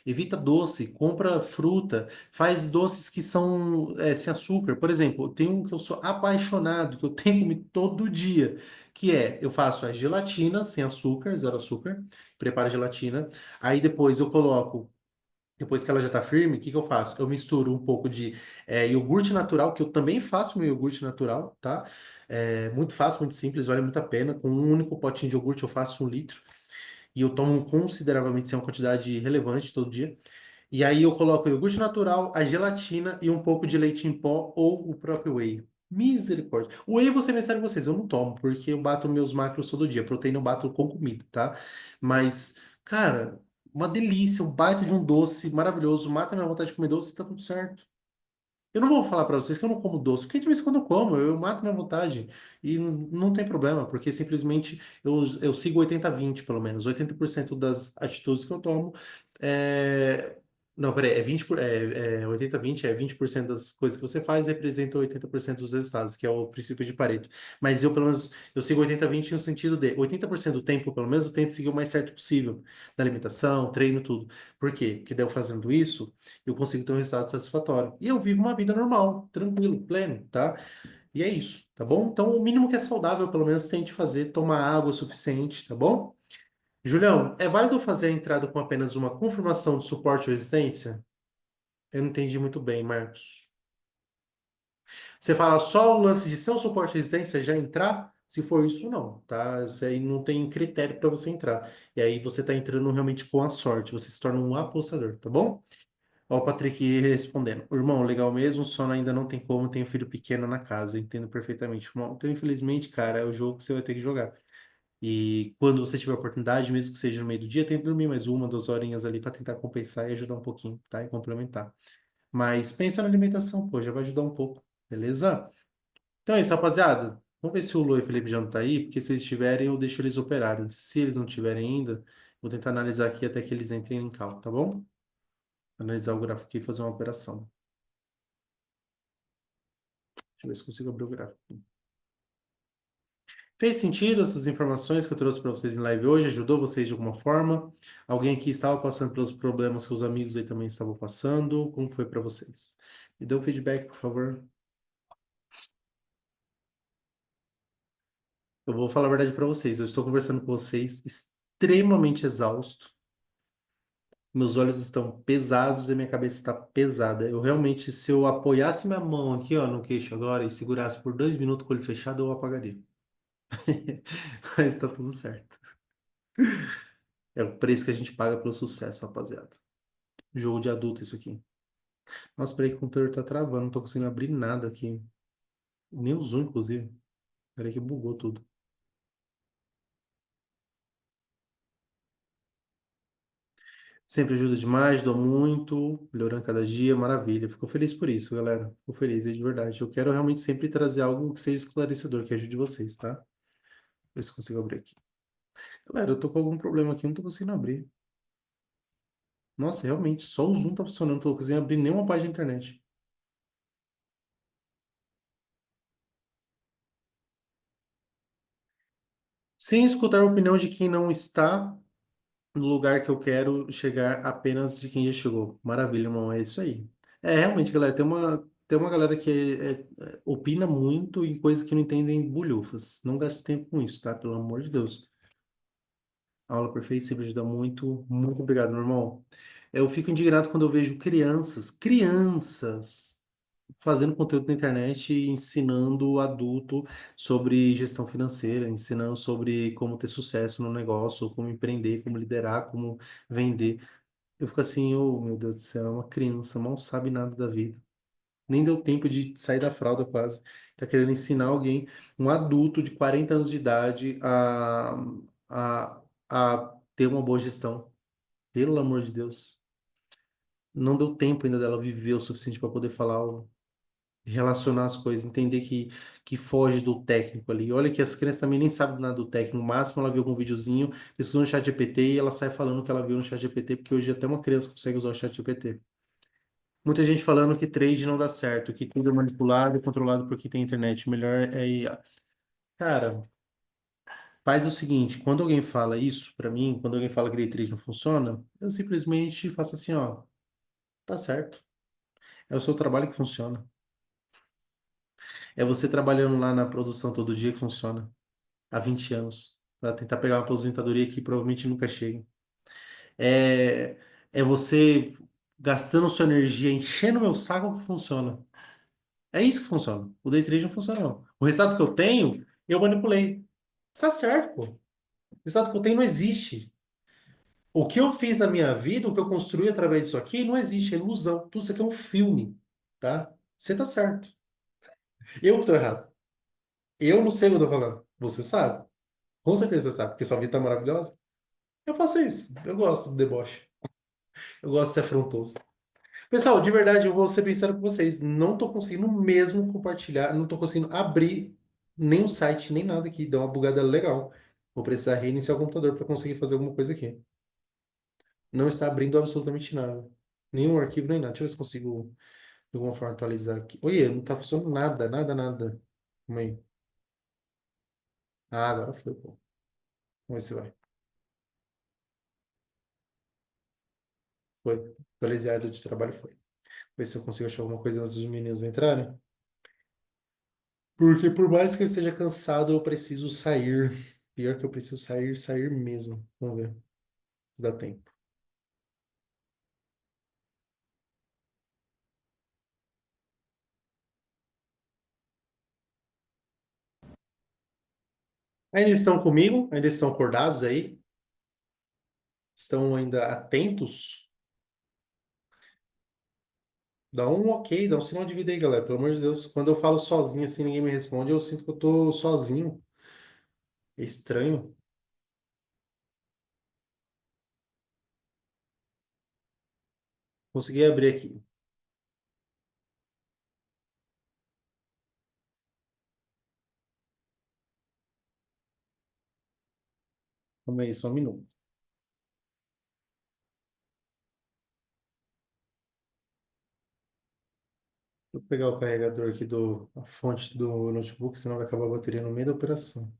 evita doce, compra fruta, faz doces que são sem açúcar. Por exemplo, tem um que eu sou apaixonado, que eu tenho comido todo dia, que eu faço a gelatina sem açúcar, zero açúcar, preparo a gelatina, aí depois eu coloco depois que ela já tá firme, o que que eu faço? Eu misturo um pouco de iogurte natural, que eu também faço meu iogurte natural, tá? É muito fácil, muito simples, vale muito a pena. Com um único potinho de iogurte eu faço 1 litro. E eu tomo consideravelmente, sem uma quantidade relevante todo dia. E aí eu coloco o iogurte natural, a gelatina e um pouco de leite em pó ou o próprio whey. Misericórdia. O whey você me serve vocês, eu não tomo, porque eu bato meus macros todo dia. Proteína eu bato com comida, tá? Mas, cara, uma delícia, um baita de um doce maravilhoso, mata minha vontade de comer doce, tá tudo certo. Eu não vou falar pra vocês que eu não como doce, porque de vez em quando eu como, eu mato minha vontade. E não tem problema, porque simplesmente eu sigo 80-20, pelo menos. 80% das atitudes que eu tomo é. Não, peraí, 80-20, 20% das coisas que você faz representam 80% dos resultados, que é o princípio de Pareto. Mas eu, pelo menos, eu sigo 80-20 no sentido de 80% do tempo, pelo menos, eu tento seguir o mais certo possível, da alimentação, treino, tudo. Por quê? Porque daí eu fazendo isso eu consigo ter um resultado satisfatório. E eu vivo uma vida normal, tranquilo, pleno, tá? E é isso, tá bom? Então, o mínimo que é saudável, pelo menos, tente fazer, tomar água o suficiente, tá bom? Julião, é válido fazer a entrada com apenas uma confirmação de suporte ou resistência? Eu não entendi muito bem, Marcos. Você fala só o lance de ser um suporte e resistência já entrar? Se for isso, não, tá? Isso aí não tem critério para você entrar. E aí você tá entrando realmente com a sorte, você se torna um apostador, tá bom? Ó, o Patrick respondendo. Irmão, legal mesmo, só ainda não tem como, tenho filho pequeno na casa, entendo perfeitamente, irmão. Então, infelizmente, cara, é o jogo que você vai ter que jogar. E quando você tiver oportunidade, mesmo que seja no meio do dia, tente dormir mais 1, 2 horinhas ali para tentar compensar e ajudar um pouquinho, tá? E complementar. Mas pensa na alimentação, pô, já vai ajudar um pouco, beleza? Então é isso, rapaziada. Vamos ver se o Lu e o Felipe já não tá aí, porque se eles estiverem, eu deixo eles operarem. Se eles não estiverem ainda, vou tentar analisar aqui até que eles entrem em cal, tá bom? Analisar o gráfico aqui e fazer uma operação. Deixa eu ver se consigo abrir o gráfico. Fez sentido essas informações que eu trouxe para vocês em live hoje? Ajudou vocês de alguma forma? Alguém aqui estava passando pelos problemas que os amigos aí também estavam passando? Como foi para vocês? Me dê um feedback, por favor. Eu vou falar a verdade para vocês. Eu estou conversando com vocês extremamente exausto. Meus olhos estão pesados e minha cabeça está pesada. Eu realmente, se eu apoiasse minha mão aqui, ó, no queixo agora e segurasse por 2 minutos com o olho fechado, eu apagaria. Mas tá tudo certo. É o preço que a gente paga pelo sucesso, rapaziada. Jogo de adulto isso aqui. Nossa, peraí que o computador tá travando, não tô conseguindo abrir nada aqui. Nem o Zoom, inclusive. Peraí que bugou tudo. Sempre ajuda demais, dou muito, melhorando cada dia, maravilha. Fico feliz por isso, galera. Fico feliz, é de verdade. Eu quero realmente sempre trazer algo que seja esclarecedor, que ajude vocês, tá? Ver se eu consigo abrir aqui. Galera, eu tô com algum problema aqui, não tô conseguindo abrir. Nossa, realmente, só o Zoom tá funcionando, não tô conseguindo abrir nenhuma página da internet. Sem escutar a opinião de quem não está no lugar que eu quero chegar apenas de quem já chegou. Maravilha, irmão, é isso aí. É, realmente, galera, tem uma galera que opina muito em coisas que não entendem bulhufas. Não gaste tempo com isso, tá? Pelo amor de Deus. Aula perfeita, sempre ajuda muito. Muito obrigado, meu irmão. Eu fico indignado quando eu vejo crianças fazendo conteúdo na internet e ensinando o adulto sobre gestão financeira, ensinando sobre como ter sucesso no negócio, como empreender, como liderar, como vender. Eu fico assim, oh meu Deus do céu, é uma criança, mal sabe nada da vida. Nem deu tempo de sair da fralda quase. Tá querendo ensinar alguém, um adulto de 40 anos de idade, a ter uma boa gestão. Pelo amor de Deus. Não deu tempo ainda dela viver o suficiente para poder falar relacionar as coisas, entender que foge do técnico ali. Olha que as crianças também nem sabem nada do técnico. No máximo, ela viu algum videozinho, pesquisou no chat GPT e ela sai falando o que ela viu no chat GPT, porque hoje até uma criança consegue usar o chat GPT. Muita gente falando que trade não dá certo, que tudo é manipulado e controlado porque tem internet. Melhor é IA. Cara, faz o seguinte, quando alguém fala isso pra mim, quando alguém fala que day trade não funciona, eu simplesmente faço assim, ó, tá certo. É o seu trabalho que funciona. É você trabalhando lá na produção todo dia que funciona. Há 20 anos. Pra tentar pegar uma aposentadoria que provavelmente nunca chega. É, é você gastando sua energia, enchendo meu saco que funciona. É isso que funciona. O day trade não funciona, não. O resultado que eu tenho, eu manipulei. Tá certo, pô. O resultado que eu tenho não existe. O que eu fiz na minha vida, o que eu construí através disso aqui, não existe, é ilusão. Tudo isso aqui é um filme, tá? Você tá certo. Eu que tô errado. Eu não sei o que eu tô falando. Você sabe. Com certeza você sabe, porque sua vida tá maravilhosa. Eu faço isso. Eu gosto do deboche. Eu gosto de ser afrontoso. Pessoal, de verdade, eu vou ser sincero com vocês. Não tô conseguindo mesmo compartilhar, não tô conseguindo abrir nem o site, nem nada aqui. Deu uma bugada legal. Vou precisar reiniciar o computador para conseguir fazer alguma coisa aqui. Não está abrindo absolutamente nada. Nenhum arquivo, nem nada. Deixa eu ver se consigo, de alguma forma, atualizar aqui. Oi, não tá funcionando nada, nada, nada. Calma aí. Ah, agora foi, pô. Vamos ver se vai. Foi. Atualizar a área de trabalho foi. Ver se eu consigo achar alguma coisa antes dos meninos entrarem. Porque por mais que eu esteja cansado, eu preciso sair. Pior que eu preciso sair, sair mesmo. Vamos ver se dá tempo. Ainda estão comigo? Ainda estão acordados aí? Estão ainda atentos? Dá um ok, dá um sinal de vida aí, galera. Pelo amor de Deus. Quando eu falo sozinho assim, ninguém me responde, eu sinto que eu tô sozinho. É estranho. Consegui abrir aqui. Calma aí, só um minuto. Vou pegar o carregador aqui a fonte do notebook, senão vai acabar a bateria no meio da operação.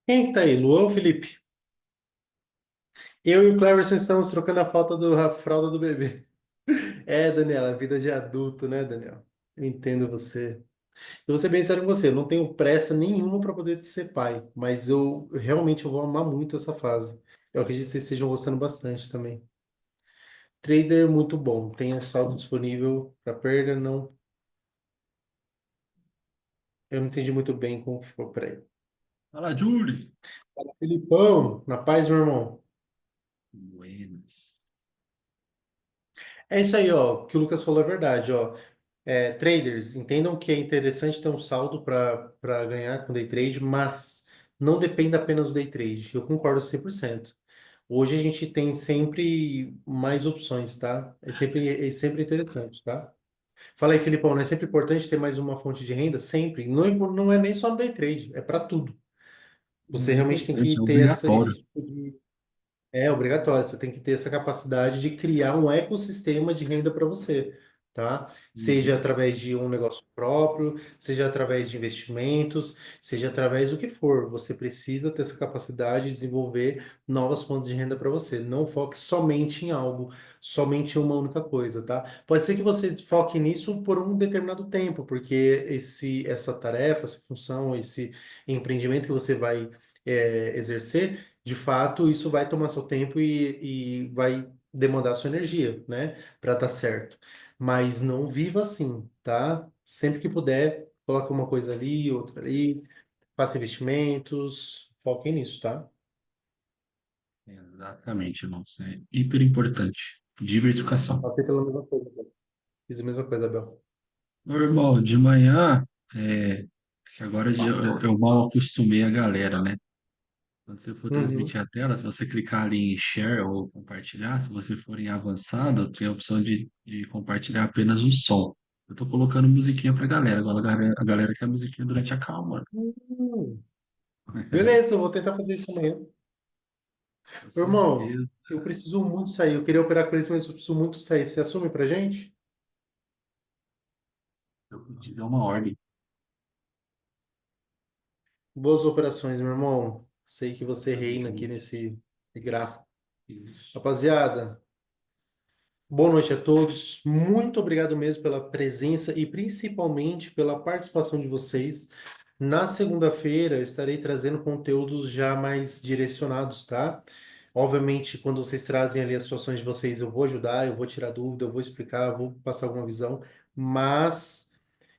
Quem que tá aí? Luan ou Felipe? Eu e o Cleverson estamos trocando a fralda do bebê. É, Daniela, a vida de adulto, né, Daniel? Eu entendo você. Eu vou ser bem sério com você, eu não tenho pressa nenhuma para poder ser pai, mas eu realmente eu vou amar muito essa fase. Eu acredito que vocês estejam gostando bastante também. Trader muito bom, tem um saldo disponível para perda, não. Eu não entendi muito bem como que ficou para ele. Fala, Júlio. Fala, Filipão, na paz, meu irmão. Buenas. É isso aí, ó. O que o Lucas falou é verdade, ó. Traders, entendam que é interessante ter um saldo para ganhar com day trade, mas não dependa apenas do day trade. Eu concordo 100%. Hoje a gente tem sempre mais opções, tá? É sempre interessante, tá? Fala aí, Filipão, não é sempre importante ter mais uma fonte de renda? Sempre. Não, não é nem só no day trade, é para tudo. É Você realmente tem importante, que é ter obrigatório. esse tipo de é obrigatório, você tem que ter essa capacidade de criar um ecossistema de renda para você, tá? Seja Uhum. através de um negócio próprio, seja através de investimentos, seja através do que for. Você precisa ter essa capacidade de desenvolver novas fontes de renda para você. Não foque somente em algo, somente em uma única coisa, tá? Pode ser que você foque nisso por um determinado tempo, porque essa tarefa, essa função, esse empreendimento que você vai exercer de fato, isso vai tomar seu tempo e vai demandar sua energia, né? Para dar certo. Mas não viva assim, tá? Sempre que puder, coloque uma coisa ali, outra ali, faça investimentos, foquem nisso, tá? Exatamente, irmão. Isso é hiper importante. Diversificação. Passei pela mesma coisa, Abel. Fiz a mesma coisa, Abel. Meu irmão, de manhã, que agora eu mal acostumei a galera, né? Quando você for Uhum. transmitir a tela, se você clicar ali em share ou compartilhar, se você for em avançado, tem a opção de compartilhar apenas o som. Eu tô colocando musiquinha pra galera. Agora a galera quer musiquinha durante a calma. Hum, beleza, eu vou tentar fazer isso amanhã. Com Meu irmão, certeza. eu preciso muito sair. Eu queria operar com eles, mas eu preciso muito sair. Você assume pra gente? Eu te dou uma ordem. Boas operações, meu irmão. Sei que você Tamo reina aqui juntos. nesse gráfico. Isso. Rapaziada, boa noite a todos. Muito obrigado mesmo pela presença e principalmente pela participação de vocês. Na segunda-feira eu estarei trazendo conteúdos já mais direcionados, tá? Obviamente, quando vocês trazem ali as situações de vocês, eu vou ajudar, eu vou tirar dúvida, eu vou explicar, eu vou passar alguma visão, mas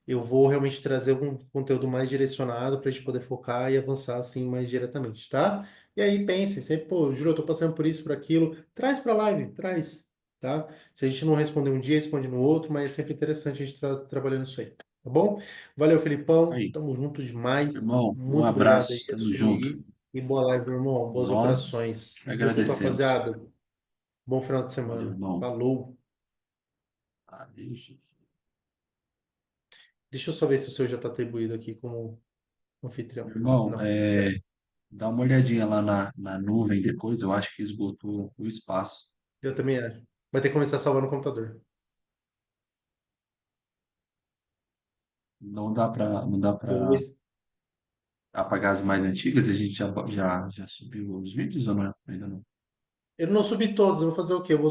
eu vou realmente trazer um conteúdo mais direcionado para a gente poder focar e avançar assim mais diretamente, tá? E aí pensem, sempre, pô, Júlio, eu tô passando por isso, por aquilo, traz para a live, traz, tá? Se a gente não responder um dia, responde no outro, mas é sempre interessante a gente trabalhando isso aí, tá bom? Valeu, Felipão, Aí, tamo junto demais, irmão, um muito obrigado aí, abraço. Tamo assumi junto. aí, e boa live, meu irmão, boas Nós operações. que Tamo junto, agradecemos. rapaziada, bom final de Valeu, semana, irmão. falou. Adeus. Deixa eu só ver se o seu já está atribuído aqui como anfitrião. Irmão, Não, peraí. dá uma olhadinha lá na nuvem depois. Eu acho que esgotou o espaço. Eu também acho. Vai ter que começar a salvar no computador. Não dá para Pois. apagar as mais antigas. A gente já subiu os vídeos ou não? Ainda não. Eu não subi todos, eu vou fazer o quê? Eu vou